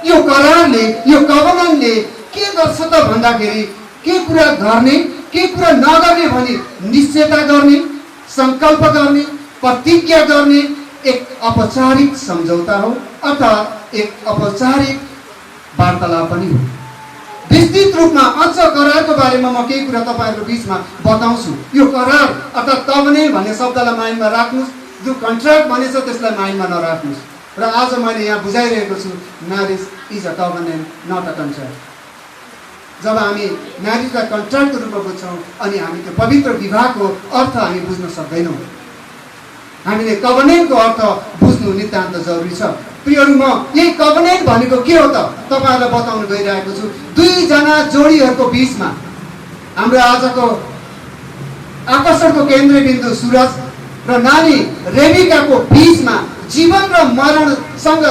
यो करारले, यो कभनेन्टले के गर्छ त भन्दाखेरि के कुरा गर्ने, के कुरा नगर्ने भनी निश्चयता गर्ने, सङ्कल्प गर्ने, प्रतिज्ञा गर्ने एक औपचारिक सम्झौता हो अर्थात् एक औपचारिक वार्तालाप पनि हो। विस्तृत रूपमा अझ करारको बारेमा म केही कुरा तपाईँहरूको बिचमा बताउँछु। यो करार अर्थात् कभनेन्ट भन्ने शब्दलाई माइन्डमा राख्नुहोस्, जो कन्ट्र्याक्ट भनेछ त्यसलाई माइन्डमा नराख्नुहोस्। र आज मैले यहाँ बुझाइरहेको छु, marriage is a covenant not a contract. जब हामी म्यारेजलाई कन्ट्र्याक्टको रूपमा बुझ्छौँ अनि हामी त्यो पवित्र विवाहको अर्थ हामी बुझ्न सक्दैनौँ। हामीले कभनेन्टको अर्थ बुझ्नु नितान्त जरुरी छ। प्रियहरू, म यही कभनेन्ट भनेको के हो त तपाईँहरूलाई बताउन गइरहेको छु। दुईजना जोडीहरूको बिचमा, हाम्रो आजको आकर्षणको केन्द्रबिन्दु सुरज र नानी रेबिकाको बिचमा जीवन र मरणसँग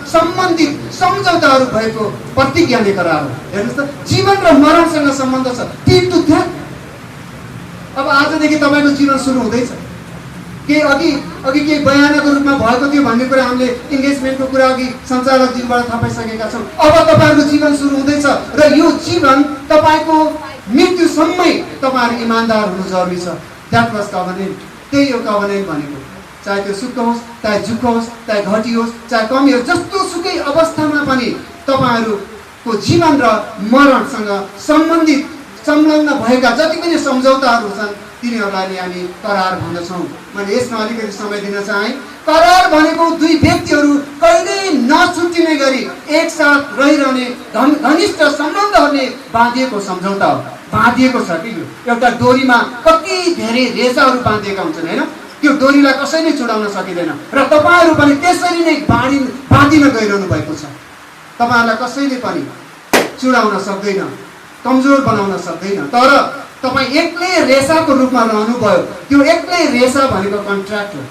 सम्बन्धित सम्झौताहरू भएको प्रतिज्ञाले करार हो। हेर्नुहोस् त, जीवन र मरणसँग सम्बन्ध छ, टिप टु डेथ। अब आजदेखि तपाईँको जीवन सुरु हुँदैछ। केही अघि केही बयानको रूपमा भएको थियो भन्ने कुरा हामीले इन्गेजमेन्टको कुरा अघि सञ्चालकजीबाट थाहा पाइसकेका छौँ। अब तपाईँहरूको जीवन सुरु हुँदैछ र यो जीवन तपाईँको मृत्युसम्मै तपाईँहरू इमान्दार हुनु जरुरी छ। That was covenant. त्यही हो कभनेन्ट भनेको। चाहे त्यो सुख होस्, चाहे दुःख होस्, चाहे घटी होस्, चाहे कमी होस्, जस्तो सुकै अवस्थामा पनि तपाईँहरूको जीवन र मरणसँग सम्बन्धित संलग्न भएका जति पनि सम्झौताहरू छन् तिनीहरूलाई नै हामी करार भन्दछौँ। मैले यसमा अलिकति समय दिन चाहेँ। करार भनेको दुई व्यक्तिहरू कहिल्यै नछुट्टिने गरी एकसाथ रहिरहने घनिष्ठ सम्बन्धहरूले बाँधिएको सम्झौता हो। बाँधिएको छ कि यो एउटा डोरीमा कति धेरै रेसाहरू बाँधिएका हुन्छन् होइन, त्यो डोरीलाई कसैले चुडाउन सकिँदैन र तपाईँहरू पनि त्यसरी नै बाँधिन गइरहनु भएको छ। तपाईँहरूलाई कसैले पनि चुडाउन सक्दैन, कमजोर बनाउन सक्दैन। तर तपाईँ एक्लै रेसाको रूपमा रहनुभयो, त्यो एक्लै रेसा भनेको कन्ट्र्याक्ट हो,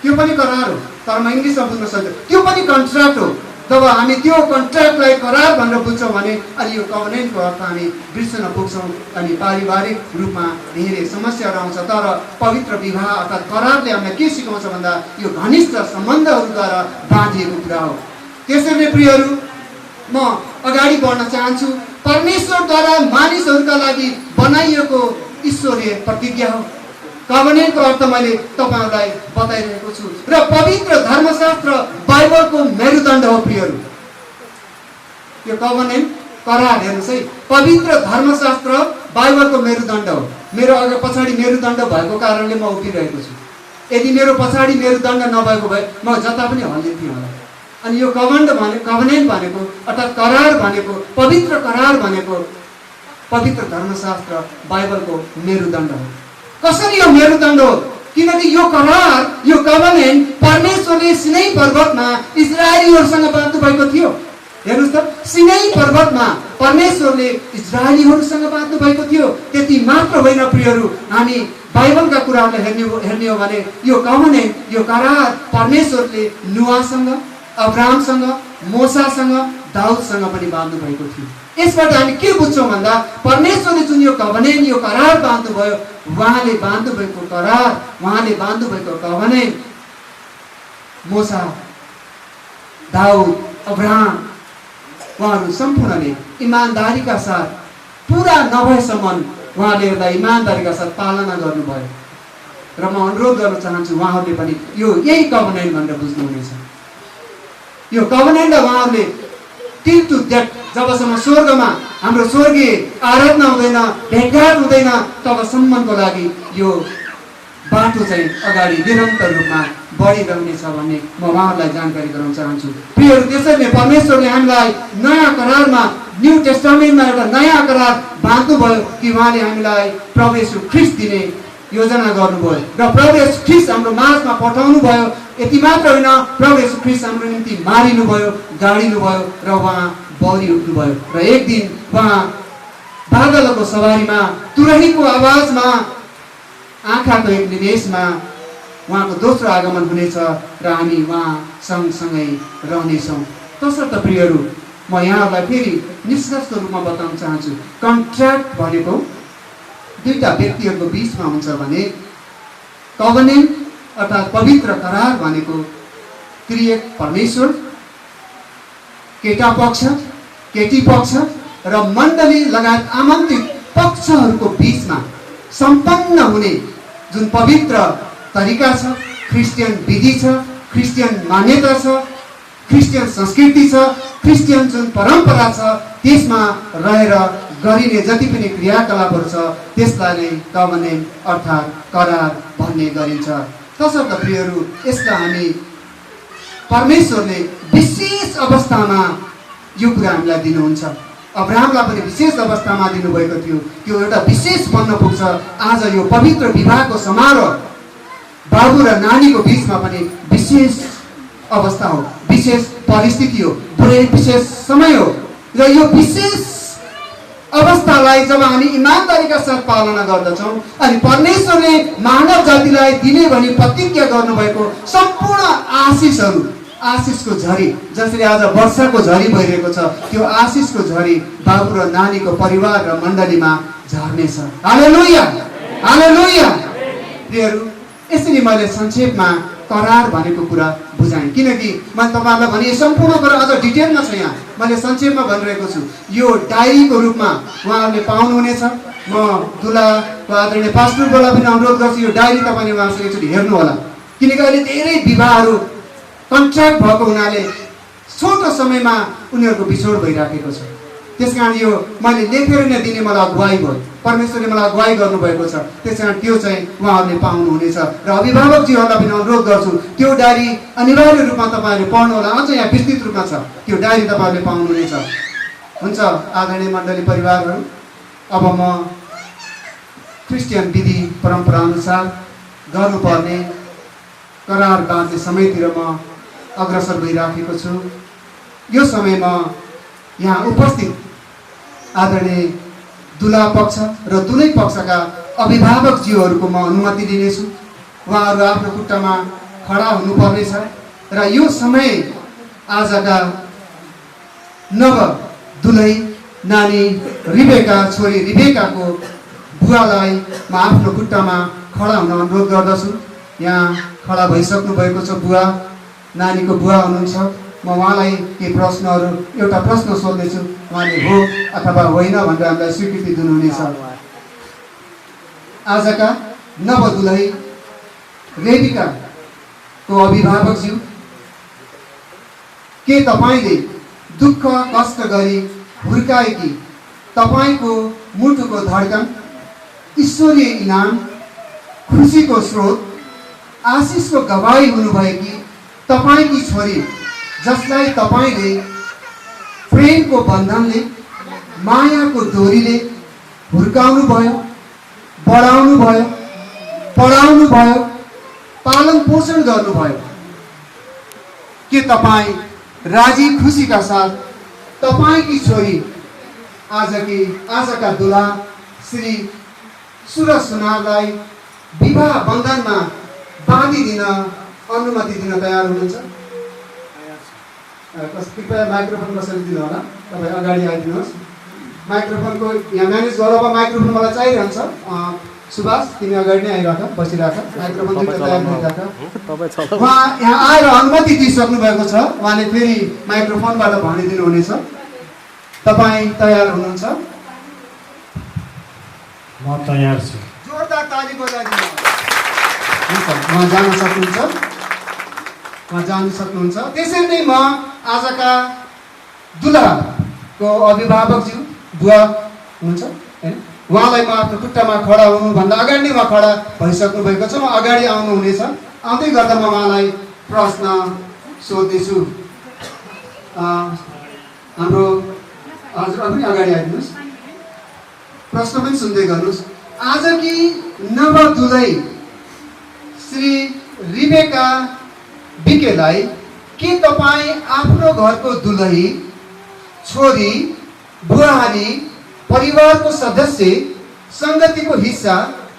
त्यो पनि करार हो। तर म इङ्ग्लिसमा बुझ्न सक्छु, त्यो पनि कन्ट्र्याक्ट हो। जब हामी त्यो कन्ट्र्याक्टलाई करार भनेर बुझ्छौँ भने अनि यो कभनेन्टको अर्थ हामी बिर्सन पुग्छौँ अनि पारिवारिक रूपमा धेरै समस्याहरू आउँछ। तर पवित्र विवाह अर्थात् करारले हामीलाई के सिकाउँछ भन्दा यो घनिष्ठ सम्बन्धहरूद्वारा बाँधिएको कुरा हो। त्यसैले प्रियहरू, म अगाडि बढ्न चाहन्छु। परमेश्वरद्वारा मानिसहरूका लागि बनाइएको ईश्वरीय प्रतिज्ञा हो। कभनेन्टको अर्थ मैले तपाईँहरूलाई बताइरहेको छु र पवित्र धर्मशास्त्र बाइबलको मेरुदण्ड हो। प्रियहरू, यो कभनेन्ट करार हेर्नुहोस् है, पवित्र धर्मशास्त्र बाइबलको मेरुदण्ड हो। मेरो अगाडि पछाडि मेरुदण्ड भएको कारणले म उभिरहेको छु। यदि मेरो पछाडि मेरुदण्ड नभएको भए म जता पनि हल्लिन्थेँ होला। अनि यो कभनेन्ट भनेको अर्थात् करार भनेको पवित्र करार भनेको पवित्र धर्मशास्त्र बाइबलको मेरुदण्ड हो। कसरी यो मेरुदण्ड हो? किनकि यो करार, यो कभनेन्ट परमेश्वरले सिनै पर्वतमा इजरायलीहरूसँग बाँध्नु भएको थियो। हेर्नुहोस् त, सिनै पर्वतमा परमेश्वरले इजरायलीहरूसँग बाँध्नु भएको थियो। त्यति मात्र होइन प्रियहरू, हामी बाइबलका कुराहरूलाई हेर्ने हो भने यो कभनेन्ट, यो करार परमेश्वरले नुआसँग, अब्राहमसँग, मोसासँग, दाउदसँग पनि बाँध्नु भएको थियो। यसबाट हामी के बुझ्छौँ भन्दा परमेश्वरले जुन यो कभनेन्ट, यो करार बाँध्नुभयो, उहाँले बाँध्नु भएको करार, उहाँले बाँध्नु भएको कभनेन्ट मोसा, दाउद, अब्राहम उहाँहरू सम्पूर्णले इमान्दारीका साथ पुरा नभएसम्म उहाँले यसलाई इमान्दारीका साथ पालना गर्नुभयो। र म अनुरोध गर्न चाहन्छु उहाँहरूले पनि यही कभनेन्ट भनेर बुझ्नुहुनेछ। यो कभनेन्टलाई उहाँहरूले टिल टु डेथ, जबसम्म स्वर्गमा हाम्रो स्वर्गीय आराधना हुँदैन, भेटघाट हुँदैन, तबसम्मको लागि यो बाटो चाहिँ अगाडि निरन्तर रूपमा बढिरहनेछ भन्ने म उहाँहरूलाई जानकारी गराउन चाहन्छु। प्रियहरू, त्यसैले परमेश्वरले हामीलाई नयाँ करारमा, न्यू टेस्टामेन्टमा एउटा नयाँ करार बाँध्नुभयो कि उहाँले हामीलाई प्रभु येशू ख्रीष्ट दिने योजना गर्नुभयो र प्रभु येशू ख्रीष्ट हाम्रो माझमा पठाउनु भयो। यति मात्र होइन, प्रभु येशू ख्रीष्ट हाम्रो निम्ति मारिनुभयो, गाडिनुभयो र उहाँ बौरी उठ्नुभयो र एक दिन उहाँ बादलको सवारीमा, तुरहीको आवाजमा, आँखाको एक निवेशमा उहाँको दोस्रो आगमन हुनेछ र हामी उहाँ सँगसँगै रहनेछौँ। तसर्थ प्रियहरू, म यहाँहरूलाई फेरि निष्कर्षको रूपमा बताउन चाहन्छु, कन्ट्र्याक्ट भनेको दुईटा व्यक्तिहरूको बिचमा हुन्छ भने कभनेन्ट अर्थात् पवित्र करार भनेको क्रिएट परमेश्वर, केटा पक्ष, केटी पक्ष र मण्डली लगायत आमन्त्रित पक्षहरूको बिचमा सम्पन्न हुने जुन पवित्र तरिका छ, क्रिस्चियन विधि छ, क्रिस्चियन मान्यता छ, क्रिस्चियन संस्कृति छ, क्रिस्चियन जुन परम्परा छ, त्यसमा रहेर गरिने जति पनि क्रियाकलापहरू छ त्यसलाई नै कभनेन्ट अर्थात् करार भन्ने गरिन्छ। तसर्थ प्रियहरू, यसलाई हामी परमेश्वरले विशेष अवस्थामा यो कुरा हामीलाई दिनुहुन्छ। अब्राहमलाई पनि विशेष अवस्थामा दिनुभएको थियो, त्यो एउटा विशेष बन्न पुग्छ। आज यो पवित्र विवाहको समारोह बाबु र नानीको बिचमा पनि विशेष अवस्था हो, विशेष परिस्थिति हो, पुरै विशेष समय हो र यो विशेष अवस्थालाई जब हामी इमान्दारीका साथ पालना गर्दछौँ अनि परमेश्वरले मानव जातिलाई दिने भनी प्रतिज्ञा गर्नुभएको सम्पूर्ण आशिषहरू, आशिषको झरी, जसरी आज वर्षाको झरी भइरहेको छ, त्यो आशिषको झरी बाबु र नानीको परिवार र मण्डलीमा झर्नेछ। हालेलुया, हालेलुया। प्रियहरू, यसरी मैले संक्षेपमा करार भनेको कुरा बुझाएँ, किनकि मैले तपाईँहरूलाई भने यो सम्पूर्ण कुरा अझ डिटेलमा छ। यहाँ मैले संक्षेपमा भनिरहेको छु। यो डायरीको रूपमा उहाँहरूले पाउनुहुनेछ। म दुलाको आदरणीय पास्टरबाट पनि अनुरोध गर्छु, यो डायरी तपाईँले उहाँसँग एकचोटि हेर्नु होला, किनकि अहिले धेरै विवाहहरू कन्ट्र्याक्ट भएको हुनाले छोटो समयमा उनीहरूको बिछोड भइराखेको छ। त्यसकारण यो मैले लेखेर नै दिने मलाई अगुवाई भयो, परमेश्वरले मलाई अगुवाई गर्नुभएको छ। त्यसकारण त्यो चाहिँ उहाँहरूले पाउनुहुनेछ र अभिभावकजीहरूलाई पनि अनुरोध गर्छु, त्यो डायरी अनिवार्य रूपमा तपाईँहरूले पढ्नु होला। अझ यहाँ विस्तृत रूपमा छ, त्यो डायरी तपाईँहरूले पाउनुहुनेछ। हुन्छ आदरणीय मण्डली परिवारहरू, अब म क्रिस्चियन विधि परम्परा अनुसार गर्नुपर्ने करार बाँध्ने समयतिर म अग्रसर भइराखेको छु। यो समयमा यहाँ उपस्थित आदरणीय दुला पक्ष र दुलै पक्षका अभिभावकज्यूहरूको म अनुमति लिनेछु। उहाँहरू आफ्नो खुट्टामा खडा हुनुपर्नेछ र यो समय आजका नव दुलै नानी रिबेका, छोरी रिबेकाको बुवालाई म आफ्नो खुट्टामा खडा हुन अनुरोध गर्दछु। यहाँ खडा भइसक्नु भएको छ, बुवा, नानीको बुवा हुनुहुन्छ। म उहाँलाई केही प्रश्नहरू, एउटा प्रश्न सोध्नेछु, उहाँले हो अथवा होइन भनेर हामीलाई स्वीकृति दिनुहुनेछ। आजका नवदुलही रेबिकाको अभिभावकज्यू, के तपाईँले दुःख कष्ट गरी हुर्काएकी तपाईँको मुटुको धड्कन, ईश्वरीय इनाम, खुसीको स्रोत, आशिषको गवाई हुनुभएकी तपाईँकी छोरी जसलाई तपाईँले प्रेमको बन्धनले मायाको डोरीले हुर्काउनु भयो, बढाउनु भयो, पढाउनु भयो, पालन पोषण गर्नुभयो। के तपाईँ राजी खुसीका साथ तपाईँकी छोरी आजका दुल्हा श्री सुरज सुनारलाई विवाह बन्धनमा बाँधिदिन अनुमति दिन तयार हुनुहुन्छ? कृपया माइक्रोफोन कसरी दिनु होला? तपाईँ अगाडि आइदिनुहोस्। माइक्रोफोनको यहाँ म्यानेज गरेर माइक्रोफोन मलाई चाहिरहन्छ। सुभाष तिमी अगाडि नै आइराख, बसिराख, माइक्रोफोन दुईटा तयार गरिराख। उहाँ यहाँ आएर अनुमति दिइसक्नु भएको छ। उहाँले फेरि माइक्रोफोनबाट भनिदिनु हुनेछ। तपाईँ तयार हुनुहुन्छ? म तयार छु। जोरदार ताली बजाइदिनुहोस्। हुन्छ, उहाँ जान सक्नुहुन्छ। उहाँ जान सक्नुहुन्छ। त्यसरी नै म आजका दुल्हाको अभिभावकज्यू बुवा हुनुहुन्छ हैन, उहाँलाई म आफ्नो खुट्टामा खडा हुनुभन्दा अगाडि नै उहाँ खडा भइसक्नु भएको छ। म अगाडि आउनुहुनेछ। आउँदै गर्दा म उहाँलाई प्रश्न सोध्दैछु। हाम्रो हजुर पनि अगाडि आइदिनुहोस्। प्रश्न पनि सुन्दै गर्नुहोस्। आजकी नवदुलै श्री रिबेका बिकेलाई के तपाईँ आफ्नो घरको दुलही, छोरी, बुहारी, परिवारको सदस्य, सङ्गतिको हिस्सा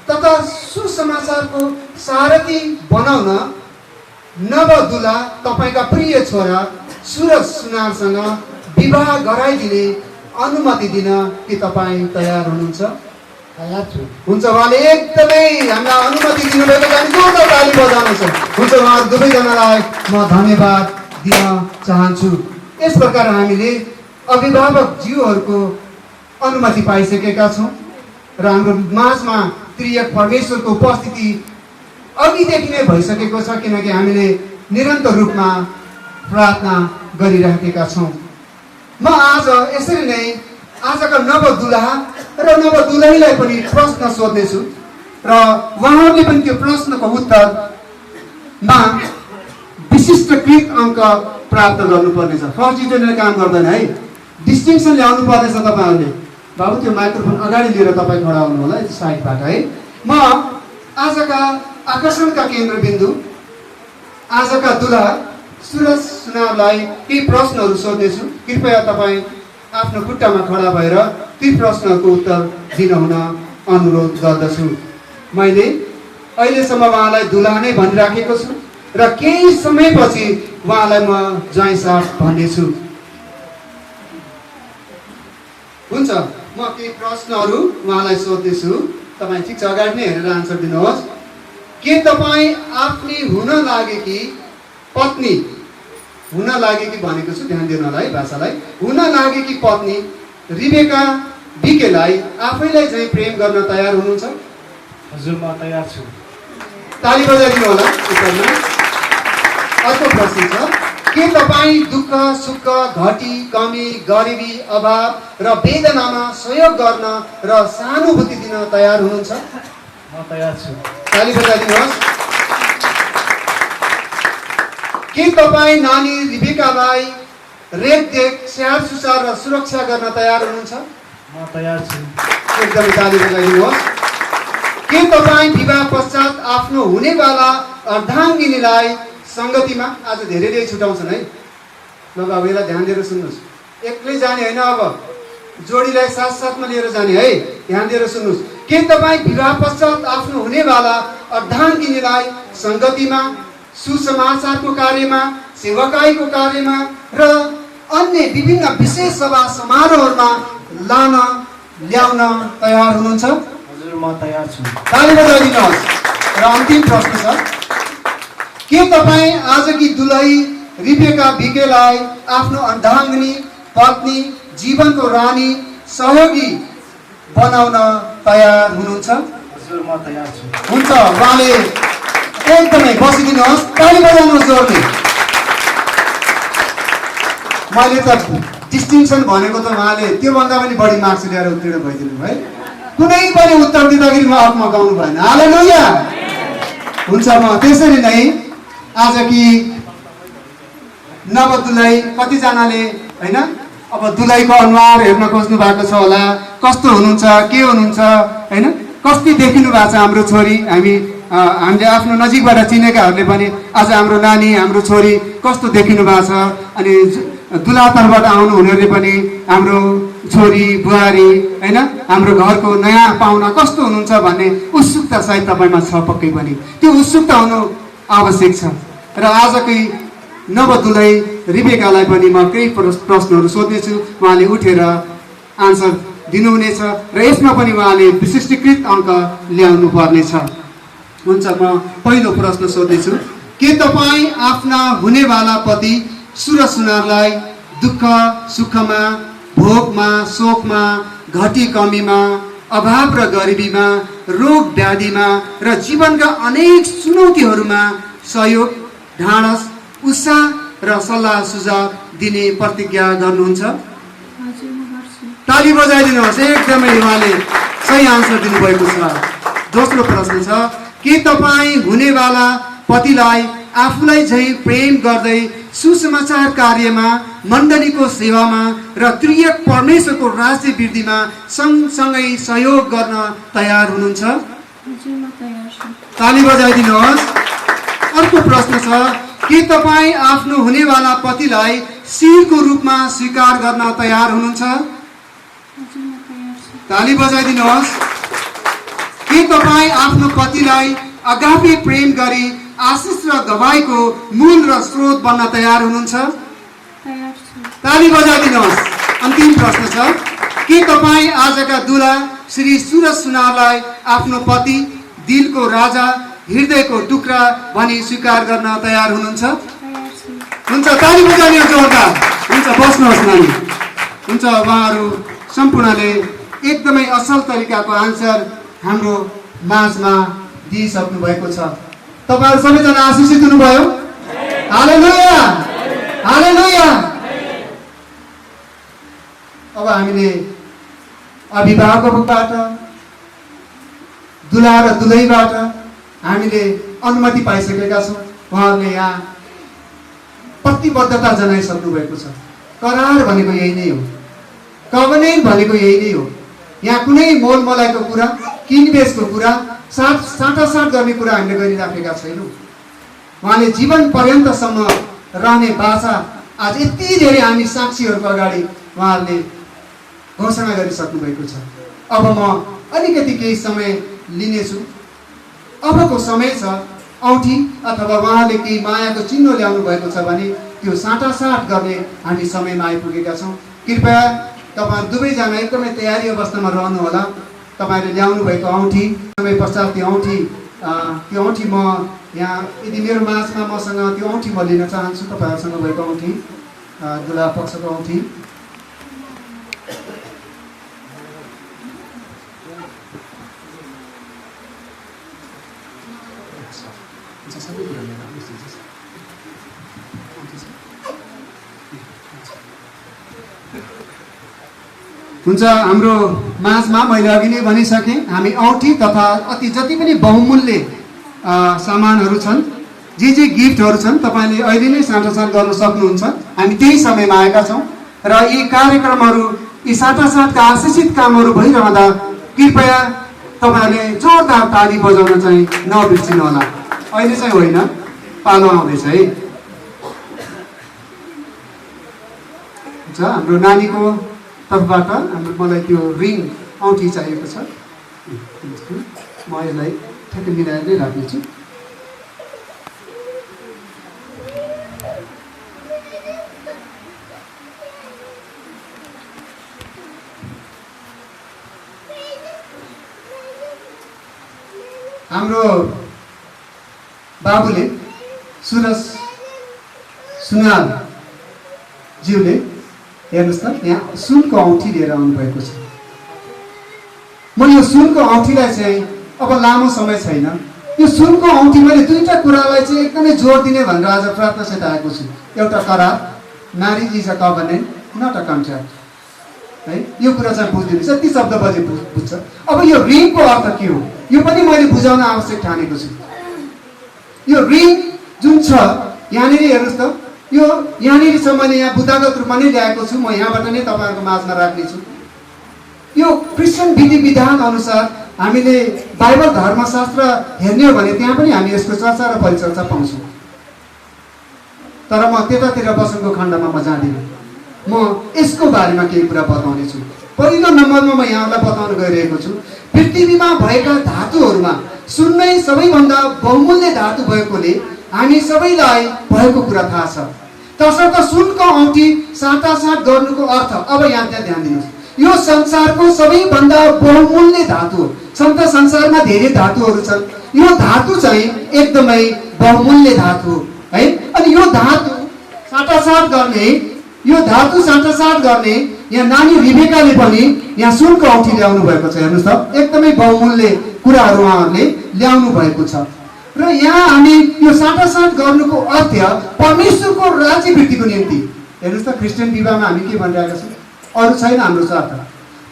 तथा सुसमाचारको सारथी बनाउन नवदुला तपाईँका प्रिय छोरा सुरज सुनारसँग विवाह गराइदिने अनुमति दिन के तपाईँ तयार हुनुहुन्छ? तयार छु। हुन्छ, उहाँले एकदमै हामीलाई अनुमति दिनुभएको कारण जोरदार ताली बजाउनु छ। हुन्छ, उहाँहरू दुवैजनालाई म धन्यवाद दिन चाहन्छु। यस प्रकार हामीले अभिभावक ज्यूहरूको अनुमति पाइसकेका छौँ र हाम्रो माझमा त्रिएक परमेश्वरको उपस्थिति अघिदेखि नै भइसकेको छ, किनकि हामीले निरन्तर रूपमा प्रार्थना गरिराखेका छौँ। म आज यसरी नै आजका नवदुल्हा र नवदुलहीलाई पनि प्रश्न सोध्नेछु र उहाँहरूले पनि त्यो प्रश्नको उत्तरमा विशिष्टकृत अङ्क प्राप्त गर्नुपर्नेछ। फर्स्ट डिभिजनले काम गर्दैन है, डिस्टिङसन ल्याउनु पर्नेछ तपाईँहरूले। बाबु त्यो माइक्रोफोन अगाडि लिएर तपाईँ खडा हुनु होला यति साइडबाट है। म आजका आकर्षणका केन्द्रबिन्दु आजका दुल्हा सुरज सुनारलाई केही प्रश्नहरू सोध्नेछु। कृपया तपाईँ आफ्नो खुट्टामा खडा भएर ती प्रश्नहरूको उत्तर दिनुहुन अनुरोध गर्दछु। मैले अहिलेसम्म उहाँलाई दुल्हा नै भनिराखेको छु र केही समयपछि उहाँलाई म ज्वाइँ साथ भन्नेछु। हुन्छ, म केही प्रश्नहरू उहाँलाई सोध्दैछु। तपाईँ ठिक छ, अगाडि नै हेरेर आन्सर दिनुहोस्। के तपाईँ आफ्नी हुन लागेकी पत्नी, हुन लागेकी भनेको छु, ध्यान दिनु होला है भाषालाई, हुन लागेकी पत्नी रिबेका बिकेलाई आफैलाई चाहिँ प्रेम गर्न तयार हुनुहुन्छ? हजुर, म तयार छु। ताली बजाइदिनु होला उत्तरमा। अर्को प्रश्न छ, के तपाईँ दुःख सुख घटी कमी गरिबी अभाव र वेदनामा सहयोग गर्न र सहानुभूति दिन तयार हुनुहुन्छ? म तयार छु। ताली बजाइदिनुहोस्। के तपाईँ नानी रिबेकालाई रेखदेख स्याहार सुसार र सुरक्षा गर्न तयार हुनुहुन्छ? म तयार छु। एकदमै ताली बजाइदिनुहोस्। के तपाईँ विवाह पश्चात आफ्नो हुनेवाला अर्धाङ्गिनीलाई सङ्गतिमा, आज धेरैले छुटाउँछन् है, ल अब यसलाई ध्यान दिएर सुन्नुहोस्। एक्लै जाने होइन, अब जोडीलाई साथसाथमा लिएर जाने है, ध्यान दिएर सुन्नुहोस्। के तपाईँ विवाह पश्चात आफ्नो हुनेवाला अर्धाङ्गिनीलाई सङ्गतिमा, सुसमाचारको कार्यमा, सेवकाईको कार्यमा र अन्य विभिन्न विशेष सभा समारोहहरूमा ल्याउन तयार हुनुहुन्छ? हजुर, म तयार छु। ताली बजाइदिनुहोस्। र अन्तिम प्रश्न छ, के तपाईँ आजकी दुलही रिबेका बिकेलाई आफ्नो अर्धाङ्गिनी, पत्नी, जीवनको रानी, सहयोगी बनाउन तयार हुनुहुन्छ? हजुर, म तयार छु। हुन्छ, उहाँले एकदमै बसिदिनुहोस्। ताली बजाउनुहोस् जोरले। मैले त डिस्टिङसन भनेको त उहाँले त्योभन्दा पनि बढी मार्क्स ल्याएर उत्तीर्ण भइदिनु है। कुनै पनि उत्तर दिँदाखेरि म अकमकाउनु भएन। हालेलुया। हुन्छ, म त्यसरी नै आजकी नवदुलाई कतिजनाले होइन अब दुलैको अनुहार हेर्न खोज्नु भएको छ होला, कस्तो हुनुहुन्छ, के हुनुहुन्छ होइन, कति देखिनु भएको छ हाम्रो छोरी। हामीले आफ्नो नजिकबाट चिनेकाहरूले पनि आज हाम्रो नानी, हाम्रो छोरी कस्तो देखिनु भएको छ, अनि दुलातर्फबाट आउनु हुनेहरूले पनि हाम्रो छोरी बुहारी होइन, हाम्रो घरको नयाँ पाहुना कस्तो हुनुहुन्छ भन्ने उत्सुकता सायद तपाईँमा छ पक्कै पनि। त्यो उत्सुकता हुनु आवश्यक छ। र आजकै नवदुलै रिबेकालाई पनि म केही प्रश्नहरू सोध्नेछु, उहाँले उठेर आन्सर दिनुहुनेछ र यसमा पनि उहाँले विशिष्टीकृत अङ्क ल्याउनु पर्नेछ। हुन्छ, म पहिलो प्रश्न सोध्दैछु। के तपाईँ आफ्ना हुनेवाला पति सुर सुनारलाई दुःख सुखमा, भोगमा, शोकमा, घटी कमीमा, अभाव र गरिबीमा, रोग व्याधिमा र जीवनका अनेक चुनौतीहरूमा सहयोग, ढाँडस, उत्साह र सल्लाह सुझाव दिने प्रतिज्ञा गर्नुहुन्छ? ताली बजाइदिनुहोस्, एकदमै उहाँले सही आन्सर दिनुभएको छ। दोस्रो प्रश्न छ, के तपाईँ हुनेवाला पतिलाई आफूलाई झैँ प्रेम गर्दै सुसमाचार कार्यमा, मण्डलीको सेवामा र त्रिएक परमेश्वरको राज्य वृद्धिमा सँगसँगै सहयोग गर्न तयार हुनुहुन्छ? ताली बजाइदिनुहोस्। अर्को प्रश्न छ, के तपाईँ आफ्नो हुनेवाला पतिलाई शिरको रूपमा स्वीकार गर्न तयार हुनुहुन्छ? ताली बजाइदिनुहोस्। के तपाईँ आफ्नो पतिलाई अगापे प्रेम गरी आशिष र गवाईको मूल र स्रोत बन्न तयार हुनुहुन्छ? ताली बजाइदिनुहोस्। अन्तिम प्रश्न छ, के तपाईँ आजका दुला श्री सुरज सुनारलाई आफ्नो पति, दिलको राजा, हृदयको टुक्रा भनी स्वीकार गर्न तयार हुनुहुन्छ? हुन्छ, ताली बजाइदिनुहोस् जोरदार। हुन्छ, बस्नुहोस् नानी। हुन्छ, उहाँहरू सम्पूर्णले एकदमै असल तरिकाको आन्सर हाम्रो माझमा दिइसक्नु भएको छ। तपाईँहरू सबैजना आशिषित हुनुभयो? हालेलुया, हालेलुया। अब हामीले अभिभावकबाट, दुला र दुलैबाट हामीले अनुमति पाइसकेका छौँ। उहाँहरूले यहाँ प्रतिबद्धता जनाइसक्नु भएको छ। करार भनेको यही नै हो, कभनेन्ट भनेको यही नै हो। यहाँ कुनै मोलमलाइको कुरा, किनबेचको कुरा, साटासाट गर्ने कुरा हामीले गरिराखेका छैनौँ। उहाँले जीवन पर्यन्तसम्म रहने बाचा आज यति धेरै हामी साक्षीहरूको अगाडि उहाँहरूले घोषणा गरिसक्नु भएको छ। अब म अलिकति केही समय लिनेछु। अबको समय छ औँठी अथवा उहाँले केही मायाको चिन्ह ल्याउनु भएको छ भने त्यो साटासाट गर्ने हामी समयमा आइपुगेका छौँ। कृपया तपाईँ दुवैजना एकदमै तयारी अवस्थामा रहनुहोला। तपाईँले ल्याउनु भएको औँठी, समय पश्चात त्यो औँठी म यहाँ, यदि मेरो माझमा मसँग त्यो औँठी म लिन चाहन्छु, तपाईँहरूसँग भएको औँठी, दुला पक्षको औँठी। हुन्छ, हाम्रो माझमा मैले अघि नै भनिसकेँ, हामी औँठी तथा जति पनि बहुमूल्य सामानहरू छन्, जे गिफ्टहरू छन्, तपाईँले अहिले नै साटासाट गर्न सक्नुहुन्छ। हामी त्यही समयमा आएका छौँ र यी कार्यक्रमहरू, यी साटासाटका आशिषित कामहरू भइरहँदा कृपया तपाईँहरूले जोरदार ताली बजाउन चाहिँ नबिर्सिनु होला। अहिले चाहिँ होइन, पालो आउँदैछ है। हुन्छ, हाम्रो नानीको तर्फबाट मलाई त्यो रिङ औँठी चाहिएको छ। म यसलाई ठ्याक्कै मिलाएर नै राख्नेछु। हाम्रो बाबुले सुरज सुनार ज्यूले हेर्नुहोस् त, यहाँ सुनको औँठी लिएर आउनुभएको छ। म यो सुनको औँठीलाई चाहिँ अब लामो समय छैन, यो सुनको औँठी मैले दुईवटा कुरालाई चाहिँ एकदमै जोड दिने भनेर आज प्रार्थनासित आएको छु। एउटा करार, marriage is a covenant not a contract, है, यो कुरा चाहिँ बुझिदिनुहोस्। यति शब्द बजे बुझ्छ। अब यो रिङको अर्थ के हो यो पनि मैले बुझाउन आवश्यक ठानेको छु। यो रिङ जुन छ यहाँनिर हेर्नुहोस् त, यो यहाँनिर छ, मैले यहाँ बुद्धागत रूपमा नै ल्याएको छु, म यहाँबाट नै तपाईँहरूको माझमा राख्नेछु। यो क्रिस्चियन विधि विधान अनुसार हामीले बाइबल धर्मशास्त्र हेर्ने हो भने त्यहाँ पनि हामी यसको चर्चा र परिचर्चा पाउँछौँ। तर म त्यतातिर वचनको खण्डमा म जाँदिनँ। म यसको बारेमा केही कुरा बताउने छु। पहिलो नम्बरमा म यहाँलाई बताउन गइरहेको छु, पृथ्वीमा भएका धातुहरूमा सुन नै सबैभन्दा बहुमूल्य धातु भएकोले हामी सबैलाई भएको कुरा थाहा छ। तसर्थ सुनको औँठी साटासाट गर्नुको अर्थ, अब यहाँ त्यहाँ ध्यान दिनुहोस्, यो संसारको सबैभन्दा बहुमूल्य धातु हो। छन् त संसारमा धेरै धातुहरू छन्, यो धातु चाहिँ एकदमै बहुमूल्य धातु हो है। अनि यो धातु साटासाट गर्ने यहाँ नानी रिबेकाले पनि यहाँ सुनको औँठी ल्याउनु भएको छ। हेर्नुहोस् त, एकदमै बहुमूल्य कुराहरू उहाँहरूले ल्याउनु भएको छ। र यहाँ हामी यो साटासाट गर्नुको अर्थ परमेश्वरको राज्य वृद्धिको निम्ति, हेर्नुहोस् त, क्रिस्चियन विवाहमा हामी के भनिरहेका छौँ, अरू छैन हाम्रो स्वार्थ,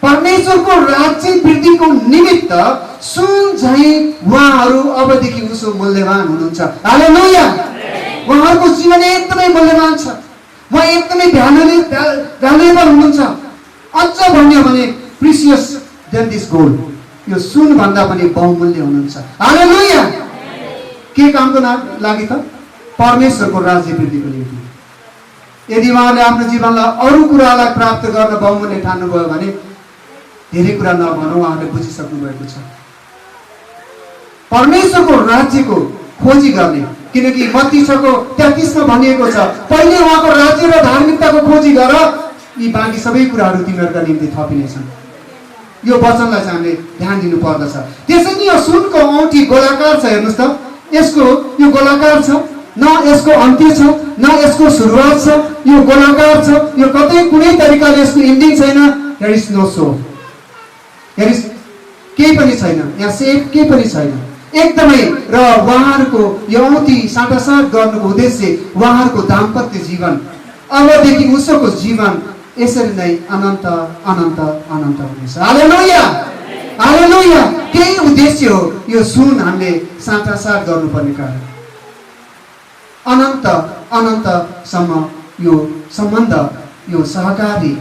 परमेश्वरको राज्य वृद्धिको निमित्त सुन झैँ उहाँहरू अबदेखि उसो मूल्यवान हुनुहुन्छ। हालेलुया। उहाँहरूको जीवन एकदमै मूल्यवान छ, उहाँ एकदमै भ्यालुएबल हुनुहुन्छ। अझ भन्यो भने प्रिसियस देन दिस गोल्ड, यो सुन भन्दा पनि बहुमूल्य हुनुहुन्छ। हालेलुया। के कामको लागि त? परमेश्वरको राज्य वृद्धिको निम्ति। यदि उहाँले आफ्नो जीवनलाई अरू कुरालाई प्राप्त गर्न बहुमूल्य ठान्नुभयो भने धेरै कुरा नभनौँ, उहाँले बुझिसक्नु भएको छ। परमेश्वरको राज्यको खोजी गर्ने, किनकि मत्ती 6:33 भनिएको छ, पहिले उहाँको राज्य र धार्मिकताको खोजी गर, यी बाँकी सबै कुराहरू तिमीहरूका निम्ति थपिनेछन्। यो वचनलाई चाहिँ हामीले ध्यान दिनु पर्दछ। त्यसैले यो सुनको औँठी गोलाकार छ। हेर्नुहोस् त, यसको यो गोलाकार छ, न यसको अन्त्य छ न यसको सुरुवात छ, यो गोलाकार छ, यो कतै कुनै तरिकाले यसको इन्डिङ छैन। There is no so, there is केही पनि छैन, यहाँ सेप केही पनि छैन एकदमै। र उहाँहरूको यो औँठी साटासाट गर्नुको उद्देश्य उहाँहरूको दाम्पत्य जीवन, अबदेखि उसको जीवन यसरी नै अनन्त अनन्त अनन्त हुनेछ। हालेलुया, हालेलुया। केही उद्देश्य हो यो सुन हामीले साटासाट गर्नुपर्ने कारण। अनन्त अनन्तसम्म यो सम्बन्ध, यो सहकारी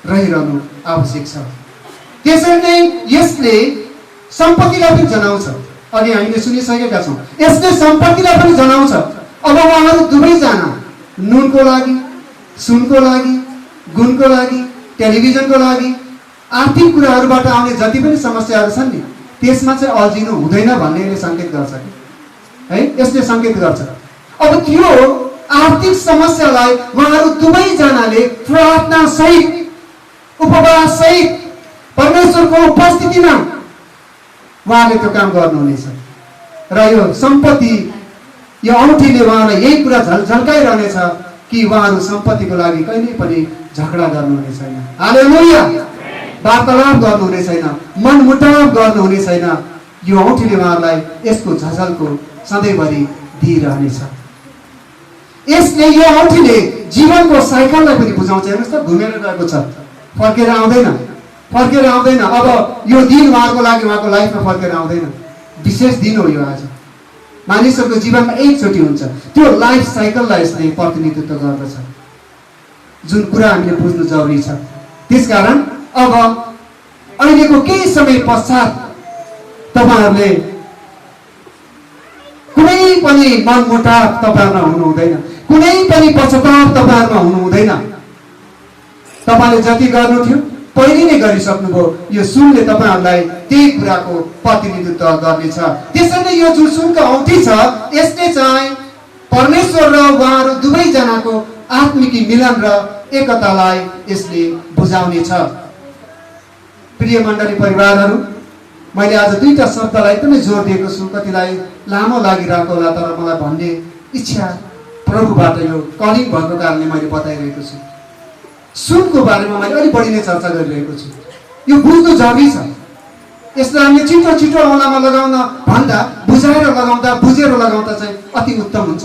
रहिरहनु आवश्यक छ। त्यसरी नै यसले सम्पत्तिलाई पनि जनाउँछ। अघि हामीले सुनिसकेका छौँ, यसले सम्पत्तिलाई पनि जनाउँछ। अब उहाँहरू दुवैजना नुनको लागि, सुनको लागि, गुणको लागि, टेलिभिजनको लागि, आर्थिक कुराहरूबाट आउने जति पनि समस्याहरू छन् नि, त्यसमा चाहिँ अल्झिनु हुँदैन भन्ने यसले सङ्केत गर्छ है, यसले सङ्केत गर्छ। अब त्यो आर्थिक समस्यालाई उहाँहरू दुवैजनाले प्रार्थना सहित, उपवास सहित, परमेश्वरको उपस्थितिमा उहाँले त्यो काम गर्नुहुनेछ। र यो सम्पत्ति, यो औँठीले उहाँलाई यही कुरा झल्काइरहनेछ कि उहाँहरू सम्पत्तिको लागि कहिल्यै पनि झगडा गर्नुहुने छैन। हालेलुया। वार्तालाप गर्नुहुने छैन, मनमुटाव गर्नुहुने छैन। यो औँठीले उहाँहरूलाई यसको झझल्को सधैँभरि दिइरहनेछ। यसले, यो औँठीले जीवनको साइकललाई पनि बुझाउँछ। हेर्नुहोस् त, घुमेर गएको छ, फर्केर आउँदैन, फर्केर आउँदैन। अब यो दिन उहाँहरूको लागि, उहाँको लाइफमा फर्केर आउँदैन। विशेष दिन हो यो आज, मानिसहरूको जीवनमा एकचोटि हुन्छ। त्यो लाइफ साइकललाई यसले प्रतिनिधित्व गर्दछ, जुन कुरा हामीले बुझ्नु जरुरी छ। त्यसकारण अब अहिलेको केही समय पश्चात तपाईँहरूले कुनै पनि मनमुटाव तपाईँहरूमा हुनु हुँदैन, कुनै पनि पश्चाताप तपाईँहरूमा हुनु हुँदैन। तपाईँले जति गर्नु थियो पहिले नै गरिसक्नुभयो। यो सुनले तपाईँहरूलाई त्यही कुराको प्रतिनिधित्व गर्नेछ। त्यसैले यो जुन सुनको औँठी छ, यसले चाहिँ परमेश्वर र उहाँहरू दुवैजनाको आत्मिकी मिलन र एकतालाई यसले बुझाउनेछ। प्रिय मण्डली परिवारहरू, मैले आज दुईटा शब्दलाई एकदमै जोड दिएको छु। कतिलाई लामो लागिरहेको होला, तर मलाई भन्ने इच्छा प्रभुबाट यो कलिङ भएको कारणले मैले बताइरहेको छु। सुनको बारेमा मैले अलिक बढी नै चर्चा गरिरहेको छु। यो बुझ्नु जरुरी छ। यसलाई हामीले छिटो छिटो औँलामा लगाउन भन्दा बुझाएर लगाउँदा, बुझेर लगाउँदा चाहिँ अति उत्तम हुन्छ।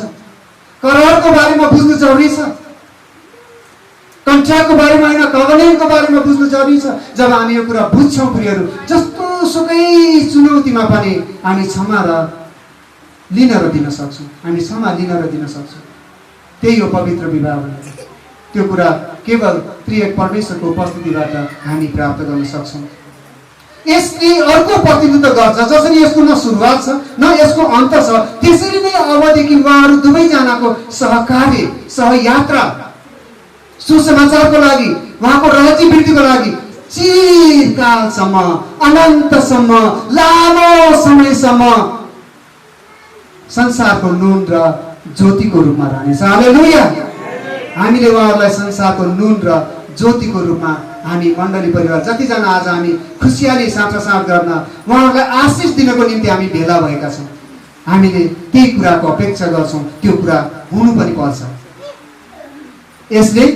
करारको बारेमा बुझ्नु जरुरी छ, कन्ट्र्याक्टको बारेमा होइन, कभनेन्टको बारेमा बुझ्नु जरुरी छ। जब हामी यो कुरा बुझ्छौँ प्रियहरू, जस्तो सुकै चुनौतीमा पनि हामी क्षमा र लिन र दिन सक्छौँ, हामी क्षमा लिन र दिन सक्छौँ। त्यही हो पवित्र विवाह भनेको। त्यो कुरा केवल त्रिएक परमेश्वरको उपस्थितिबाट हामी प्राप्त गर्न सक्छौँ। यसले अर्को प्रतिनिधित्व गर्छ, जसरी यसको न सुरुवात छ न यसको अन्त छ, त्यसरी नै अबदेखि उहाँहरू दुवैजनाको सहकार्य सहयात्रा सुसमाचारको लागि, उहाँको राज्य वृद्धिको लागि चिरकालसम्म, अनन्तसम्म, लामो समयसम्म संसारको नुन र ज्योतिको रूपमा रहनेछ। हालेलुया। हामीले उहाँहरूलाई संसारको नुन र ज्योतिको रूपमा हामी मण्डली परिवार जतिजना आज हामी खुसियाली साँटासाँट गर्न उहाँहरूलाई आशिष दिनको निम्ति हामी भेला भएका छौँ। हामीले त्यही कुराको अपेक्षा गर्छौँ, त्यो कुरा हुनु पनि पर्छ। यसले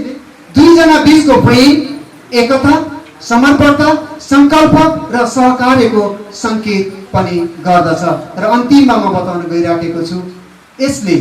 दुईजना बीचको प्रेम, एकता, समर्पणता, सङ्कल्प र सहकार्यको सङ्केत पनि गर्दछ। र अन्तिममा म बताउन गइराखेको छु, यसले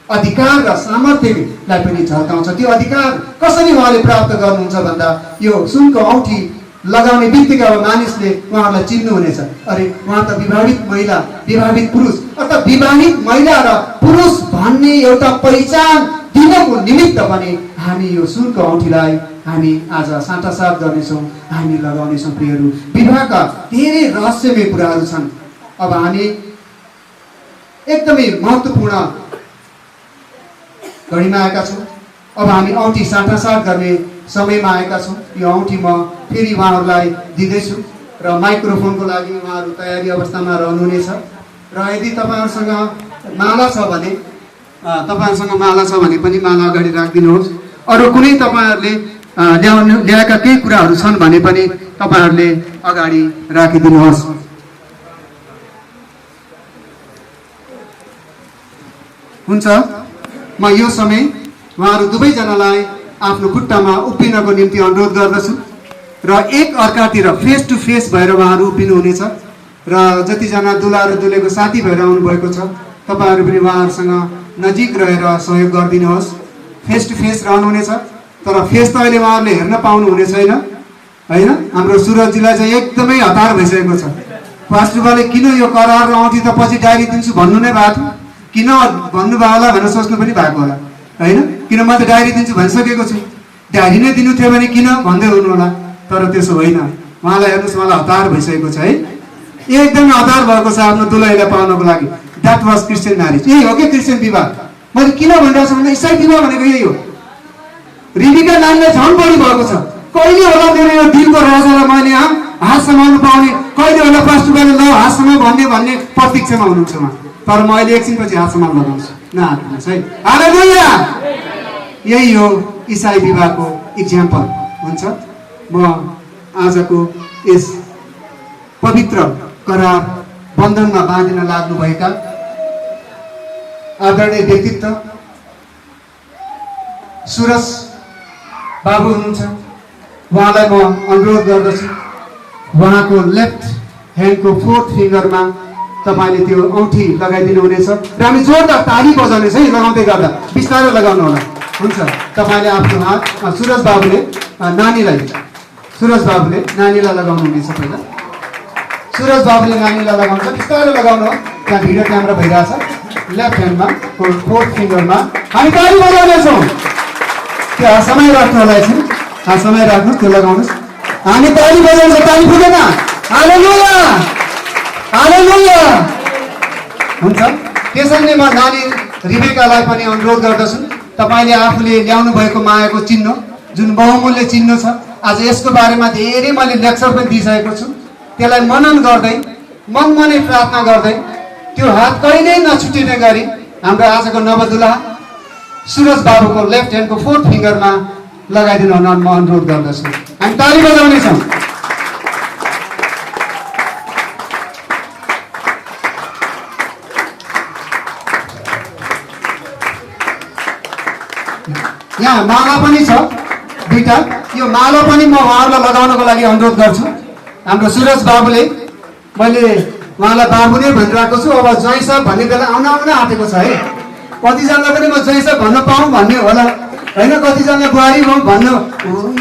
अधिकार र सामर्थ्यलाई पनि झल्काउँछ। त्यो अधिकार कसरी उहाँले प्राप्त गर्नुहुन्छ भन्दा यो सुनको औँठी लगाउने बित्तिकै अब मानिसले उहाँहरूलाई चिन्नुहुनेछ, अरे उहाँ त विवाहित महिला, विवाहित पुरुष, अर्थात् विवाहित महिला र पुरुष भन्ने एउटा पहिचान दिनको निमित्त पनि हामी यो सुनको औँठीलाई हामी आज साँटासाट गर्नेछौँ, हामी लगाउनेछौँ। प्रियहरू, विवाहका धेरै रहस्यमय कुराहरू छन्। अब हामी एकदमै महत्त्वपूर्ण घडीमा आएका छौँ। अब हामी औँठी साँटासाट गर्ने समयमा आएका छौँ। यो औँठी म फेरि उहाँहरूलाई दिँदैछु र माइक्रोफोनको लागि उहाँहरू तयारी अवस्थामा रहनुहुनेछ। र यदि तपाईँहरूसँग माला छ भने पनि माला अगाडि राखिदिनुहोस्। अरू कुनै तपाईँहरूले ल्याएका केही कुराहरू छन् भने पनि तपाईँहरूले अगाडि राखिदिनुहोस्। हुन्छ, म यो समय उहाँहरू दुवैजनालाई आफ्नो खुट्टामा उभिनको निम्ति अनुरोध गर्दछु र एक अर्कातिर फेस टु फेस भएर उहाँहरू उभिनुहुनेछ। र जतिजना दुला र दुलेको साथी भएर आउनुभएको छ तपाईँहरू पनि उहाँहरूसँग नजिक रहेर सहयोग गरिदिनुहोस्। फेस टु फेस रहनुहुनेछ, तर फेस त अहिले उहाँहरूले हेर्न पाउनुहुने छैन, होइन? हाम्रो सुरजजीलाई चाहिँ एकदमै हतार भइसकेको छ। पास्टरबाले किन यो करार र औँठी त पछि डायरी दिन्छु भन्नु नै भएको थियो, किन भन्नुभयो होला भनेर सोच्नु पनि भएको होला, होइन? किन म त डायरी दिन्छु भनिसकेको छु, डायरी नै दिनु थियो भने किन भन्दै हुनु होला। तर त्यसो होइन, उहाँलाई हेर्नुहोस्, उहाँलाई हतार भइसकेको छ है, एकदमै हतार भएको छ आफ्नो दुलहीलाई पाउनको लागि। That was Christian marriage. यही हो कि क्रिस्चियन विवाह। मैले किन भनिरहेको छु भन्दा इसाई विवाह भनेको यही हो। रिबिका नानीलाई झन् बढी भएको छ। कहिले होला मेरो यो दिलको राजालाई मैले हात समाउनु पाउने, कहिले होला पास्टरबाले ल हात समाउ भन्ने प्रतीक्षामा हुनुहुन्छ उहाँ। तर म अहिले एकछिनपछि हात समाउन लगाउँछु, नहात्नुहोस् है। हालेलुया। यही हो इसाई विवाहको इक्जाम्पल हुन्छ। म आजको यस पवित्र करार बन्धनमा बाँधिन लाग्नुभएका आदरणीय व्यक्तित्व सुरज बाबु हुनुहुन्छ, उहाँलाई म अनुरोध गर्दछु उहाँको लेफ्ट ह्यान्डको 4th फिङ्गरमा तपाईँले त्यो औँठी लगाइदिनु हुनेछ र हामी जोरदार ताली बजाउनेछ है। लगाउँदै गर्दा बिस्तारै लगाउनु होला। हुन्छ, तपाईँले आफ्नो हात सुरज बाबुले नानीलाई लगाउनु हुनेछ। पहिला सुरज बाबुले नानीलाई लगाउँछ, बिस्तारै लगाउनु हो। त्यहाँ भिडियो क्यामेरा भइरहेछ। लेफ्ट ह्यान्डमा 4th फिङ्गरमा हामी ताली बजाउनेछौँ। त्यो समय राख्नु होला, एकछिन समय राख्नु, त्यो लगाउनुहोस्। हामी ताली बजाउँछ, ताली पुगेन। हालेलुया, हालेलुया। हुन्छ, त्यसरी नै म नानी रिबेकालाई पनि अनुरोध गर्दछु, तपाईँले आफूले ल्याउनु भएको मायाको चिन्ह, जुन बहुमूल्य चिन्ह छ, आज यसको बारेमा धेरै मैले लेक्चर पनि दिइसकेको छु। त्यसलाई मनन गर्दै, मनमनै प्रार्थना गर्दै, त्यो हात कहिल्यै नछुटिने गरी हाम्रो आजको नवदुल्हा सुरज बाबुको लेफ्ट ह्यान्डको 4th फिङ्गरमा लगाइदिनु हुन म अनुरोध गर्दछु। हामी ताली बजाउनेछौँ। यहाँ माला पनि छ दुईटा। यो माला पनि म उहाँहरूलाई लगाउनको लागि अनुरोध गर्छु। हाम्रो सुरज बाबुले, मैले उहाँलाई बाबु नै भनिरहेको छु, अब जय साहब भन्ने बेला आउन आँटेको छ है। कतिजनालाई पनि म जय साहब भन्न पाऊँ भन्ने होला, होइन? कतिजना बुहारी भन्नु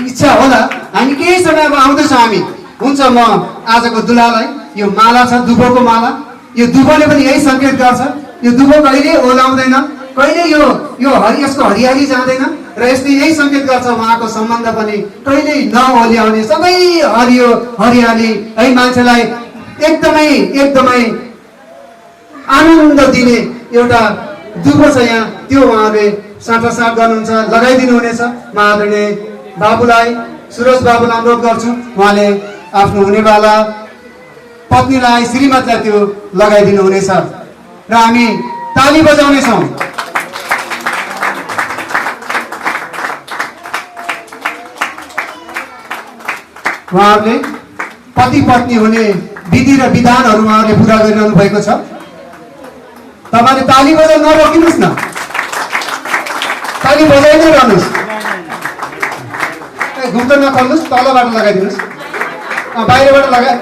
इच्छा होला। हामी केही समयमा आउँदैछौँ हामी। हुन्छ, म आजको दुलालाई यो माला छ, दुबोको माला। यो दुबोले पनि यही सङ्केत गर्छ, यो दुबो कहिले ओलाउँदैन, कहिले यो यसको हरियाली जाँदैन र यसले यही सङ्केत गर्छ उहाँको सम्बन्ध पनि कहिले नओल्याउने, सधैँ हरियो हरियाली है मान्छेलाई एकदमै आनन्द दिने एउटा दुबो छ यहाँ, त्यो उहाँले साटासाट गर्नुहुन्छ, लगाइदिनु हुनेछ। म आदरणीय बाबुलाई, सुरज बाबुलाई अनुरोध गर्छु, उहाँले आफ्नो हुनेवाला पत्नीलाई, श्रीमतीलाई त्यो लगाइदिनु हुनेछ र हामी ताली बजाउनेछौँ। उहाँहरूले पति पत्नी हुने विधि र विधानहरू उहाँहरूले पुरा गरिरहनु भएको छ। तपाईँले ताली बजाउन नरोकिनुहोस् न, ताली बजाइ नै रहनुहोस्। घुम्न नखोल्नुहोस्, तलबाट लगाइदिनुहोस्, बाहिरबाट लगा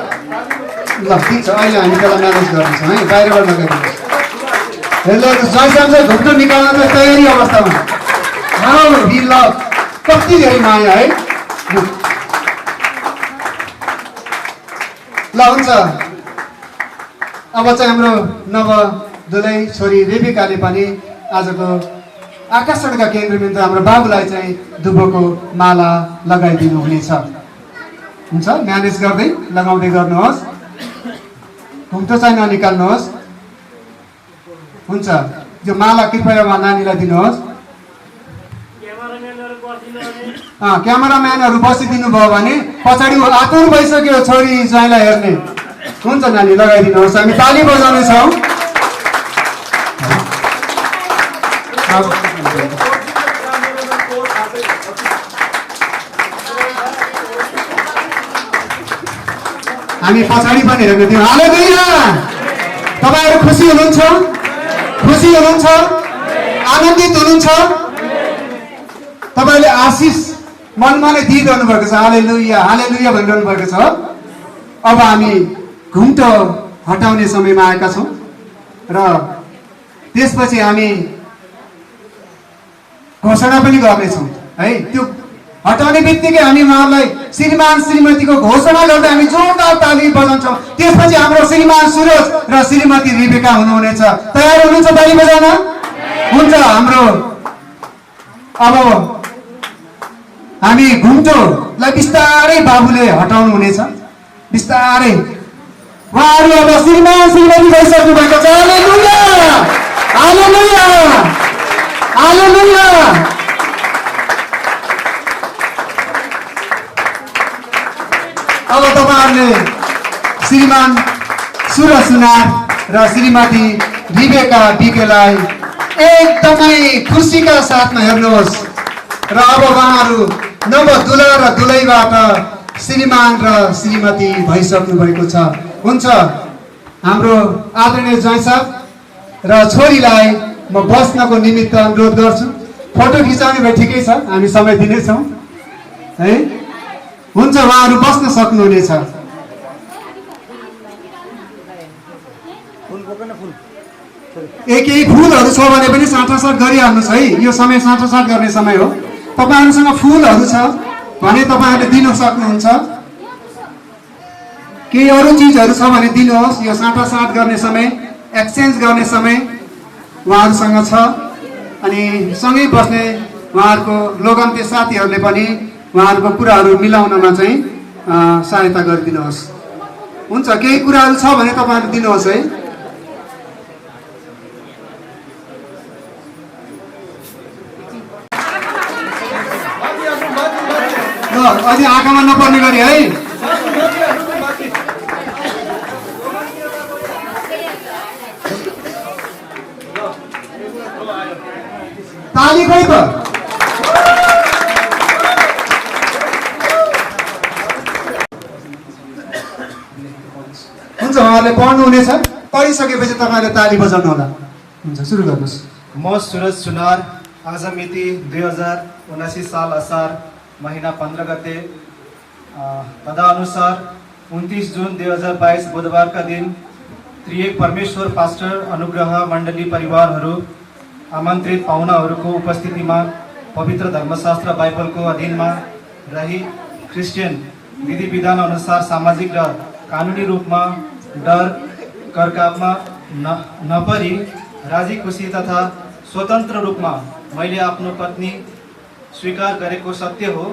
ल ठिक छ। अहिले हामी त्यसलाई म्यानेज गर्नेछौँ है, बाहिरबाट लगाइदिनुहोस्। हेर्नु जयसाम चाहिँ घुम्न निकाल्न चाहिँ तयारी अवस्थामा। ल कति धेरै माया है। ल हुन्छ, अब चाहिँ हाम्रो नव दुलै छोरी रेबिकाले पनि आजको आकर्षणका केन्द्रबिन्दु हाम्रो बाबुलाई चाहिँ दुबोको माला लगाइदिनु हुनेछ। हुन्छ, म्यानेज गर्दै लगाउँदै गर्नुहोस्, घुम्टो चाहिँ ननिकाल्नुहोस्। हुन्छ, यो माला कृपया उहाँ नानीलाई दिनुहोस्। क्यामेराम्यानहरू बसिदिनु भयो भने पछाडि आतुर भइसक्यो छोरी ज्वाइँलाई हेर्ने। हुन्छ नानी, लगाइदिनुहोस्, हामी ताली बजाउनेछौँ। हामी पछाडि पनि हेर्न दिउँ। हालेलुया! तपाईँहरू खुसी हुनुहुन्छ? खुसी हुनुहुन्छ? आनन्दित हुनुहुन्छ? तपाईँले आशिष मनमा नै दिइरहनु भएको छ। हालेलुया हालेलुया भनिरहनु भएको छ। अब हामी घुम्टो हटाउने समयमा आएका छौँ र त्यसपछि हामी घोषणा पनि गर्नेछौँ है। त्यो हटाउने बित्तिकै हामी उहाँहरूलाई श्रीमान श्रीमतीको घोषणा गर्दै हामी जोरदार ताली बजाउँछौँ। त्यसपछि हाम्रो श्रीमान सुरज र श्रीमती रेबिका हुनुहुनेछ। तयार हुनुहुन्छ ताली बजाउन? हुन्छ, हाम्रो अब हामी घुम्टोलाई बिस्तारै बाबुले हटाउनु हुनेछ, बिस्तारै। उहाँहरू अब श्रीमान श्रीमती भइसक्नु भएको छ। हालेलुया हालेलुया हालेलुया। अब तपाईँहरूले श्रीमान सुरज सुनार र श्रीमती रेबिका बिकेलाई एकदमै खुसीका साथमा हेर्नुहोस्। र अब उहाँहरू नव दुला र दुलैबाट श्रीमान र श्रीमती भइसक्नु भएको छ। हुन्छ, हाम्रो आदरणीय ज्वाइँ साहब र छोरीलाई म बस्नको निमित्त अनुरोध गर्छु। फोटो खिचाउने भए ठिकै छ, हामी समय दिनेछौँ है। हुन्छ, उहाँहरू बस्न सक्नुहुनेछ। केही फुलहरू छ भने पनि साटासाट गरिहाल्नुहोस् है। यो समय साटासाट गर्ने समय हो। तपाईँहरूसँग फुलहरू छ भने तपाईँहरूले दिन सक्नुहुन्छ। केही अरू चिजहरू छ भने दिनुहोस्। यो साटासाट गर्ने समय, एक्सचेन्ज गर्ने समय उहाँहरूसँग छ। अनि सँगै बस्ने उहाँहरूको लोगन्ते साथीहरूले पनि उहाँहरूको कुराहरू मिलाउनमा चाहिँ सहायता गरिदिनुहोस्। हुन्छ, केही कुराहरू छ भने तपाईँहरू दिनुहोस् है। ल, अझै आँखामा नपर्ने गरी है। ताली खै त? हुन्छ, उहाँहरूले पढ्नुहुनेछ। पढिसकेपछि तपाईँहरूले ताली बजाउनु होला। हुन्छ, सुरु गर्नुहोस्। म सुरज सुनार आज मिति 2079 साल असार महिना 15 गते तदनुसार 29 जुन 2022 बुधबार का दिन त्रिएक परमेश्वर पास्टर अनुग्रह मण्डली परिवारहरू आमन्त्रित पाहुनाहरूको उपस्थितिमा पवित्र धर्मशास्त्र बाइबलको अधीनमा रही क्रिस्चियन विधि विधान अनुसार सामाजिक र कानुनी रूपमा डर करकापमा नपरी राजी खुसी तथा स्वतन्त्र रूपमा मैले आफ्नो पत्नी स्वीकार गरेको सत्य हो।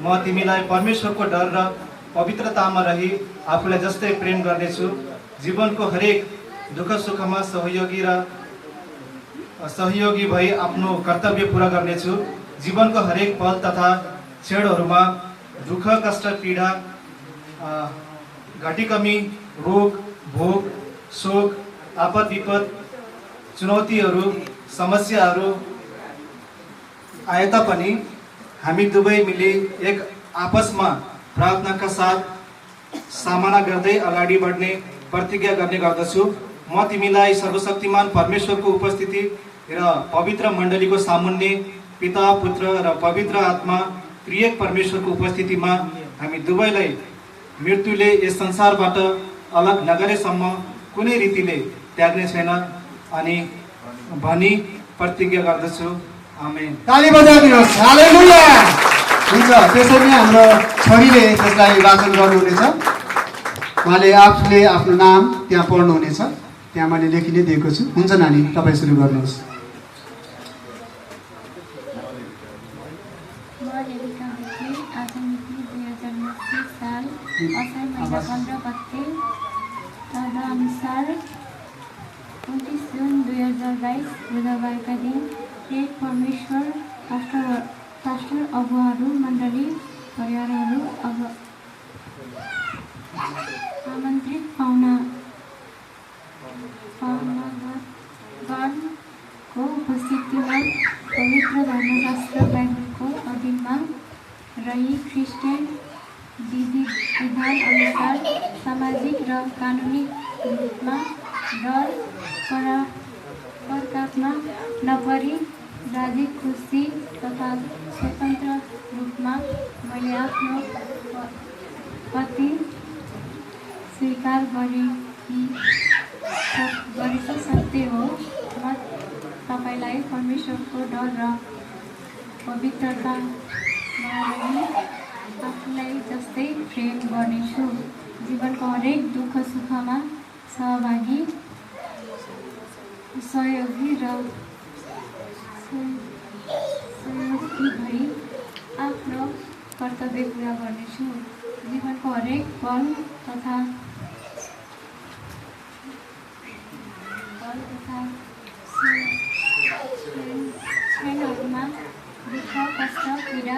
म तिमीलाई परमेश्वरको डर र पवित्रतामा रही आफूलाई जस्तै प्रेम गर्नेछु। जीवनको हरेक दुःख सुखमा सहयोगी भई आफ्नो कर्तव्य पुरा गर्नेछु। जीवनको हरेक पल तथा क्षणहरूमा दुःख कष्ट पीडा घटी कमी रोग भोग शोक आपद विपद चुनौतीहरू समस्याहरू आए तापनि हामी दुवै मिली एक आपसमा प्रार्थनाका साथ सामना गर्दै अगाडि बढ्ने प्रतिज्ञा गर्ने गर्दछु। म तिमीलाई सर्वशक्तिमान परमेश्वरको उपस्थिति र पवित्र मण्डलीको सामुन्ने पिता पुत्र र पवित्र आत्मा त्रिएक परमेश्वरको उपस्थितिमा हामी दुवैलाई मृत्युले यस संसारबाट अलग नगरेसम्म कुनै रीतिले त्याग्ने छैन अनि भनी प्रतिज्ञा गर्दछु। आमेन। ताली बजाइदिनुहोस्। हालेलुया। हुन्छ, त्यसरी नै हाम्रो छोरीले त्यसलाई वाचन गर्नुहुनेछ। उहाँले आफूले आफ्नो नाम त्यहाँ पढ्नुहुनेछ। त्यहाँ मैले लेखि नै दिएको छु। हुन्छ नानी, तपाईँ सुरु गर्नुहोस्। असार महिना 15 गते तदनुसार 29 जुन 2022 बुधबारका दिन एक परमेश्वर पास्टर अगुवाहरू मण्डली परिवारहरू आमन्त्रित पाहुनागणको उपस्थितिमा पवित्र धर्मशास्त्र बाइबलको अधीनमा रही क्रिस्चियन विधान अनुसार सामाजिक र कानुनी रूपमा डर प्रतापमा नपरी राजी खुसी तथा स्वतन्त्र रूपमा मैले आफ्नो पति स्वीकार गरेको सत्य हो। म तपाईँलाई परमेश्वरको डर र पवित्रतामा रही आफूलाई जस्तै प्रेम गर्नेछु। जीवनको हरेक दुःख सुखमा सहयोगी भई आफ्नो कर्तव्य पुरा गर्नेछु। जीवनको हरेक पल तथा क्षणहरूमा दुःख कष्ट पीडा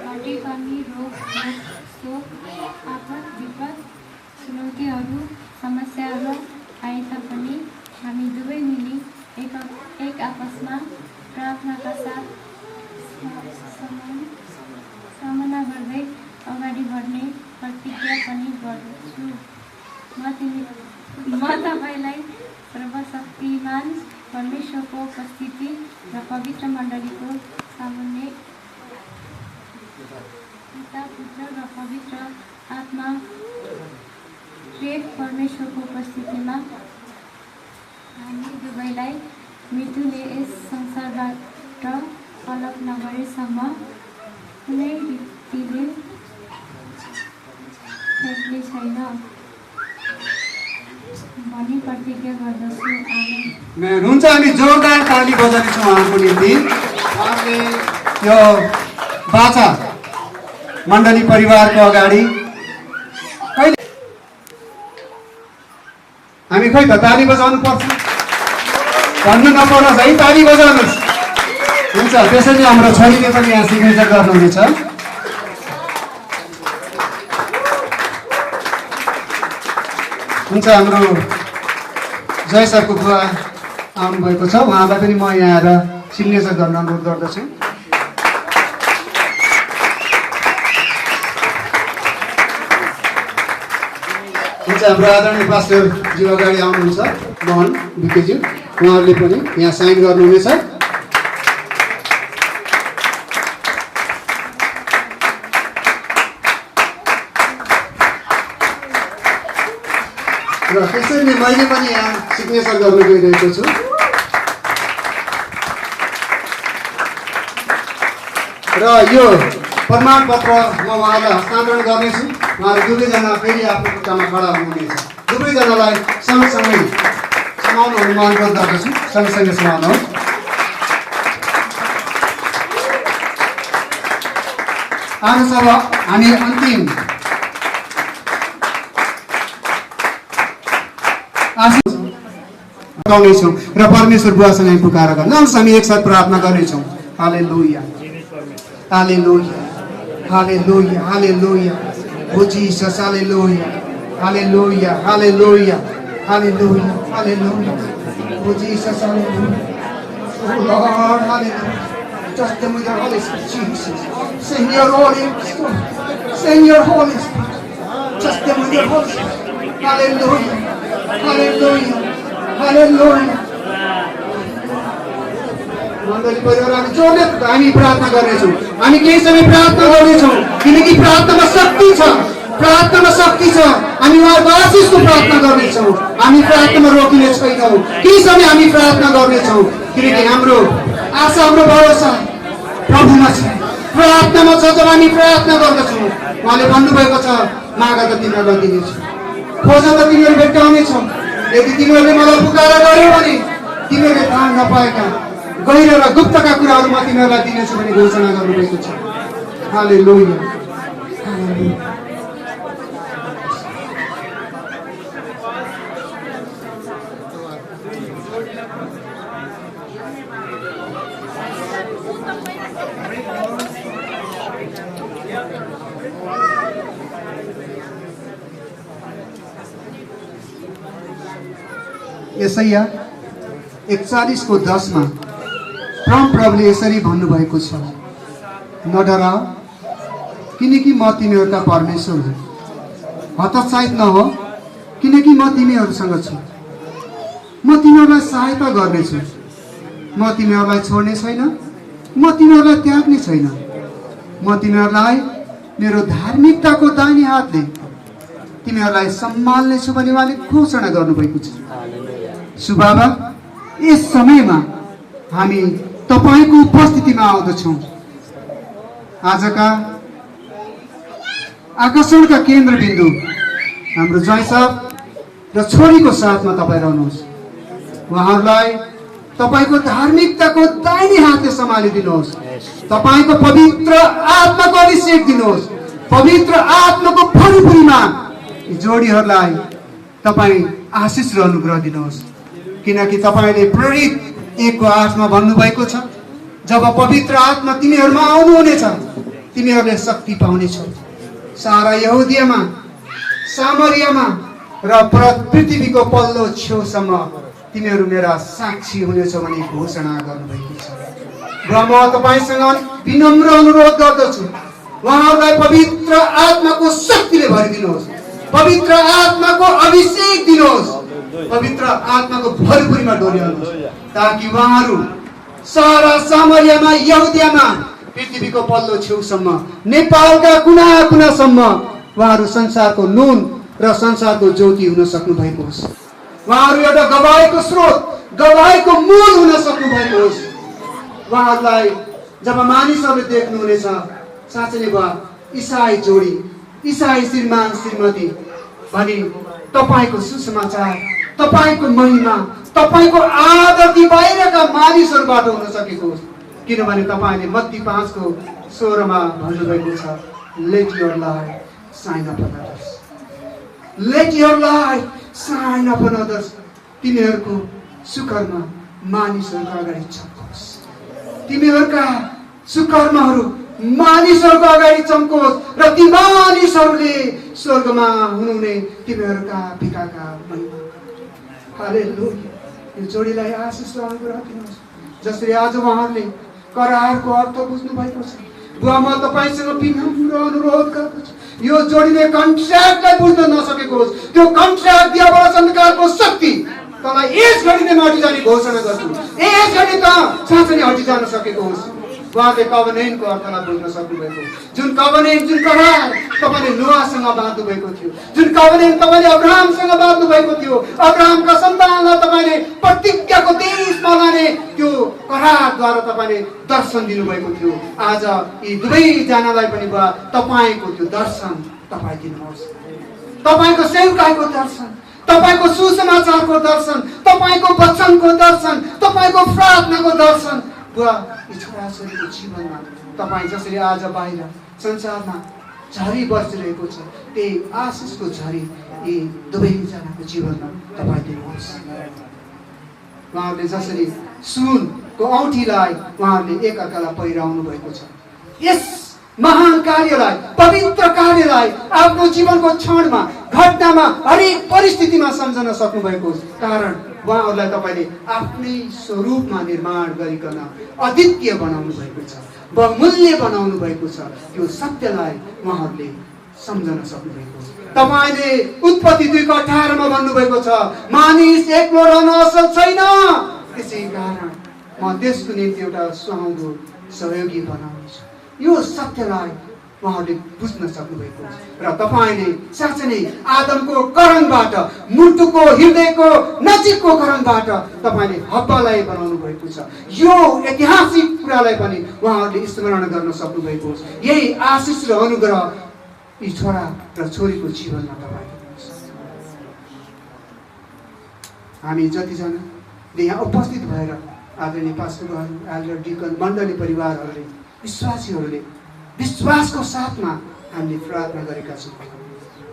घटी कमी रोग शोक आपद विपद चुनौतीहरू समस्याहरू आए तापनि हामी दुवै मिली एक आपसमा प्रार्थनाका साथ सामना गर्दै अगाडि बढ्ने प्रतिज्ञा पनि गर्दछु। म तपाईँलाई सर्वशक्तिमान परमेश्वरको उपस्थिति र पवित्र मण्डलीको सामुन्ने पिता पुत्र र पवित्र आत्मा एक परमेश्वरको उपस्थितिमा हामी दुवैलाई मृत्युले यस संसारबाट अलग नगरेसम्म कुनै रीतिले फ्याँक्ने छैन भनी प्रतिज्ञा गर्दछु। आमेन। हुन्छ, हामी जोरदार ताली बजाउनेछौँ उहाँको निम्ति। उहाँले यो बाचा मण्डली परिवारको अगाडि हामी खोइ त ताली बजाउनु पर्छ भन्नु नपर्नुहोस् है, ताली बजाउनुहोस्। हुन्छ, त्यसैले हाम्रो छोरीले पनि यहाँ सिग्नेचर गर्नुहुनेछ। हुन्छ, हाम्रो जय सरको बुवा आउनुभएको छ। उहाँलाई पनि म यहाँ आएर सिग्नेचर गर्न अनुरोध गर्दछु। हुन्छ, हाम्रो आदरणीय पास्टरज्यू अगाडि आउनुहुन्छ, मोहन विकेज्यू। उहाँहरूले पनि यहाँ साइन गर्नुहुनेछ। र त्यसैले मैले पनि यहाँ सिग्नेचर गर्न गइरहेको छु। र यो प्रमाणपत्र म उहाँलाई हस्तान्तरण गर्नेछु। उहाँहरू दुवैजना फेरि आफ्नो खुट्टामा खडा हुनुहुनेछ। दुवैजनालाई सँगसँगै समाउनु हुनु म अनुरोध गर्दछु। सँगसँगै समाउनुहोस्। आज सब हामी अन्तिम गाउनेछौँ र परमेश्वर बुवासँग पुकार गर्नुहोस्। हामी एकसाथ प्रार्थना गर्नेछौँ। Hallelujah hallelujah hallelujah hallelujah O Jesus hallelujah hallelujah hallelujah hallelujah hallelujah O Jesus hallelujah O Lord hallelujah just the with your Holy Spirit, Jesus. Sing your Holy Spirit. Sing your Holy Spirit. Just the with your Holy Spirit. Hallelujah. Hallelujah. Hallelujah. मण्डली परिवार हामी जोडले हामी प्रार्थना गर्नेछौँ। हामी केही समय प्रार्थना गर्नेछौँ किनकि प्रार्थनामा शक्ति छ। प्रार्थनामा शक्ति छ। हामी उहाँको आशिषको प्रार्थना गर्नेछौँ। हामी प्रार्थनामा रोकिने छैनौँ। केही समय हामी प्रार्थना गर्नेछौँ किनकि हाम्रो आशा हाम्रो भरोसा प्रभुमा छ। प्रार्थनामा छ। जब हामी प्रार्थना गर्दछौँ उहाँले भन्नुभएको छ माग त तिमीहरूलाई दिनेछु, खोज त तिमीहरू भेट्टाउनेछौ। यदि तिमीहरूले मलाई पुकार गर्यो भने तिमीहरूले थाहा नपाएका गहिरो र गुप्तका कुराहरू म तिमीहरूलाई दिनेछु भने घोषणा गर्नुभएको छ। हालेलुया हालेलुया। यसैया 41:10 प्रभुले यसरी भन्नुभएको छ, नडरा किनकि म तिमीहरूका परमेश्वर हुँ। हतोत्साहित नहो किनकि म तिमीहरूसँग छु। म तिमीहरूलाई सहायता गर्नेछु। म तिमीहरूलाई छोड्ने छैन, म तिमीहरूलाई त्याग्ने छैन। म तिमीहरूलाई मेरो धार्मिकताको दाहिने हातले तिमीहरूलाई सम्हाल्नेछु भने उहाँले घोषणा गर्नुभएको छ। सुबाबा, यस समयमा हामी तपाईको उपस्थितिमा आउँदछौँ। आजका आकर्षणका केन्द्रबिन्दु हाम्रो ज्वाइँ साहब र छोरीको साथमा तपाईँ रहनुहोस्। उहाँहरूलाई तपाईको धार्मिकताको दाहिने हातले सम्हालिदिनुहोस्। तपाईको पवित्र आत्माको अभिषेक दिनुहोस्। पवित्र आत्माको भरपुरीमा जोडीहरूलाई तपाईँ आशिष र अनुग्रह दिनुहोस्। किनकि तपाईँले प्रेरित 1:8 भन्नुभएको छ, जब पवित्र आत्मा तिमीहरूमा आउनुहुनेछ तिमीहरूले शक्ति पाउनेछौ। सारा यहुदियामा, सामरियामा र पृथ्वीको पल्लो छेउसम्म तिमीहरू मेरा साक्षी हुनेछौ भनी घोषणा गर्नुभएको छ। र म तपाईँसँग विनम्र अनुरोध गर्दछु, उहाँहरूलाई पवित्र आत्माको शक्तिले भरिदिनुहोस्। पवित्र आत्माको अभिषेक दिनुहोस्। पवित्र आत्माको भरपुरीमा डोर्याउनुहोस् ताकि उहाँहरू सारा सामरियामा, यहुदियामा, पृथ्वीको पल्लो छेउसम्म, नेपालका कुना कुनासम्म उहाँहरू संसारको नुन र संसारको ज्योति हुन सक्नु भएको होस्। उहाँहरू एउटा गवाहीको स्रोत, गवाहीको मूल हुन सक्नु भएको होस्। उहाँहरूलाई जब मानिसहरूले देख्नुहुनेछ, साँच्चै नै बा इसाई जोडी, इसाई श्रीमान श्रीमती भनी तपाईको सुसमाचार, तपाईको महिमा, तपाईको आदर ती बाहिरका मानिसहरूबाट हुन सकेको होस्। किनभने तपाईले मत्ती 5:16 भन्नुभएको छ, let your light shine upon others. Let your light shine upon others. तिमीहरूको सुकर्म मानिसहरूको अगाडि चम्कोस्। तिमीहरूका सुकर्महरू मानिसहरूको अगाडि चम्कोस् र ती मानिसहरूले स्वर्गमा हुनुहुने तिमीहरूका पिताका महिमा। हालेलुया। यो जोडीलाई आशिष र अनुग्रह दिनुहोस्। जसरी आज उहाँहरूले करारको अर्थ बुझ्नु भएको छ, बुवा म तपाईसँग विनम्र अनुरोध गर्दछु, यो जोडीले कन्ट्र्याक्टलाई बुझ्न नसकेको होस्। त्यो कन्ट्र्याक्ट दियाबाट अन्धकारको शक्ति तँलाई यस घडी नै हटिजाने घोषणा गर्छु। यस घडी त साँच्चै हटिजान सकेको होस्। उहाँले कभनेन्टको अर्थलाई बुझ्न सक्नुभएको, जुन कभनेन्ट, जुन करार तपाईँले नोआसँग बाँध्नु भएको थियो, जुन कभनेन्ट तपाईँले अब्राहमसँग बाँध्नु भएको थियो, अब्राहमका सन्तानलाई तपाईँले प्रतिज्ञाको देशमा लाने त्यो करारद्वारा तपाईँले दर्शन दिनुभएको थियो। आज यी दुवैजनालाई पनि तपाईँको त्यो दर्शन तपाईँ दिनुहोस्। तपाईँको सेवकाईको दर्शन, तपाईँको सुसमाचारको दर्शन, तपाईँको वचनको दर्शन, तपाईँको प्रार्थनाको दर्शन बुवा यी छोराछोरीको जीवनमा तपाईँ जसरी आज बाहिर संसारमा झरी बसिरहेको छ त्यही आशिषको झरी यी दुवैजनाको जीवनमा तपाईँ दिनुहोस्। उहाँहरूले जसरी सुनको औँठीलाई उहाँहरूले एकअर्कालाई पहिराउनु भएको छ, यस महान कार्यलाई, पवित्र कार्यलाई आफ्नो जीवनको क्षणमा, घटनामा, हरेक परिस्थितिमा सम्झन सक्नुभएको कारण उहाँहरूलाई तपाईँले आफ्नै स्वरूपमा निर्माण गरिकन अद्वितीय बनाउनु भएको छ, बहुमूल्य बनाउनु भएको छ। त्यो सत्यलाई उहाँहरूले सम्झन सक्नुभएको छ। तपाईँले उत्पत्ति 2:18 मा भन्नुभएको छ, मानिस एक्लो रहन असल छैन, त्यसै कारण म त्यसको निम्ति एउटा सुहाउँदो सहयोगी बनाउनेछु। यो सत्यलाई उहाँहरूले बुझ्न सक्नुभएको छ र तपाईँले साँच्चै नै आदमको करणबाट, मुटुको हृदयको नजिकको करणबाट तपाईँले हब्बालाई बनाउनु भएको छ। यो ऐतिहासिक कुरालाई पनि उहाँहरूले स्मरण गर्न सक्नुभएको छ। यही आशिष र अनुग्रह यी छोरा र छोरीको जीवनमा तपाईँ दिनुहोस्। हामी जतिजनाले यहाँ उपस्थित भएर आदरणीय पास्टरहरू, एल्डर, डिकन, मण्डली परिवारहरूले, विश्वासीहरूले विश्वासको साथमा हामीले प्रार्थना गरेका छौँ।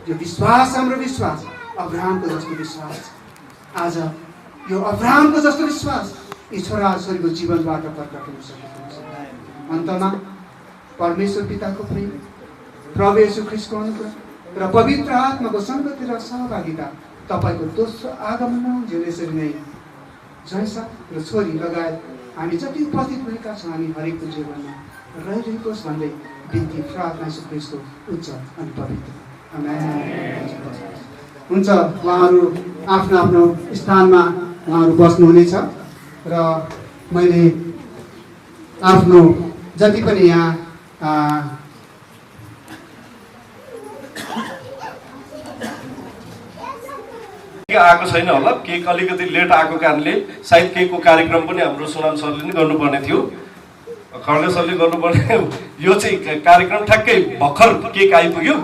यो विश्वास हाम्रो विश्वास अब्राहमको जस्तो विश्वास छ। आज यो अब्राहमको जस्तो विश्वास यी छोराछोरीको जीवनबाट प्रकट हुन सकेको छ। अन्तमा परमेश्वर पिताको प्रेम, प्रभु येशू ख्रीष्टको अनुग्रह र पवित्र आत्माको सङ्गति र सहभागिता तपाईँको दोस्रो आगमनमा यसरी नै जयसा र छोरी लगायत हामी जति उपस्थित भएका छौँ हामी हरेकको जीवनमा रहिरहेकोस् भन्दै बिन्ती प्रार्थना येशू ख्रीष्टको उच्च अनि पवित्र आमेन। हुन्छ, उहाँहरू आफ्नो आफ्नो स्थानमा उहाँहरू बस्नुहुनेछ र मैले आफ्नो जति पनि यहाँ आएको छैन होला, केक अलिकति लेट आएको कारणले सायद केकको कार्यक्रम पनि हाम्रो सोनाम सरले नै गर्नुपर्ने थियो, खड्ग सरले गर्नुपर्ने। यो चाहिँ कार्यक्रम ठ्याक्कै भर्खर केक आइपुग्यो,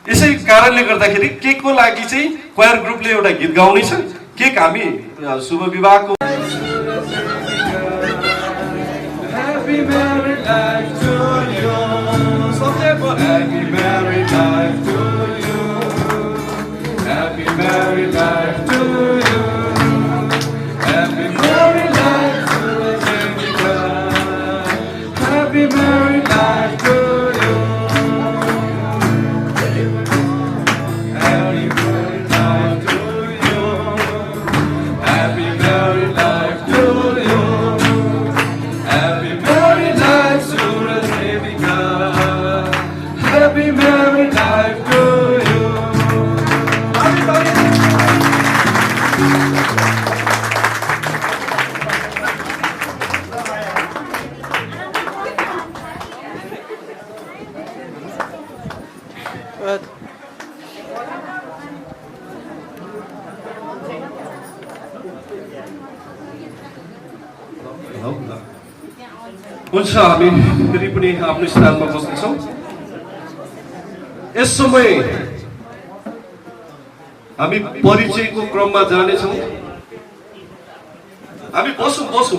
यसै कारणले गर्दाखेरि केकको लागि चाहिँ क्वायर ग्रुपले एउटा गीत गाउने छ। केक हामी शुभ विवाहको हुन्छ। हामी फेरि पनि आफ्नो स्थानमा बस्नेछौँ। यस समय हामी परिचयको क्रममा जानेछौँ। हामी बसौँ।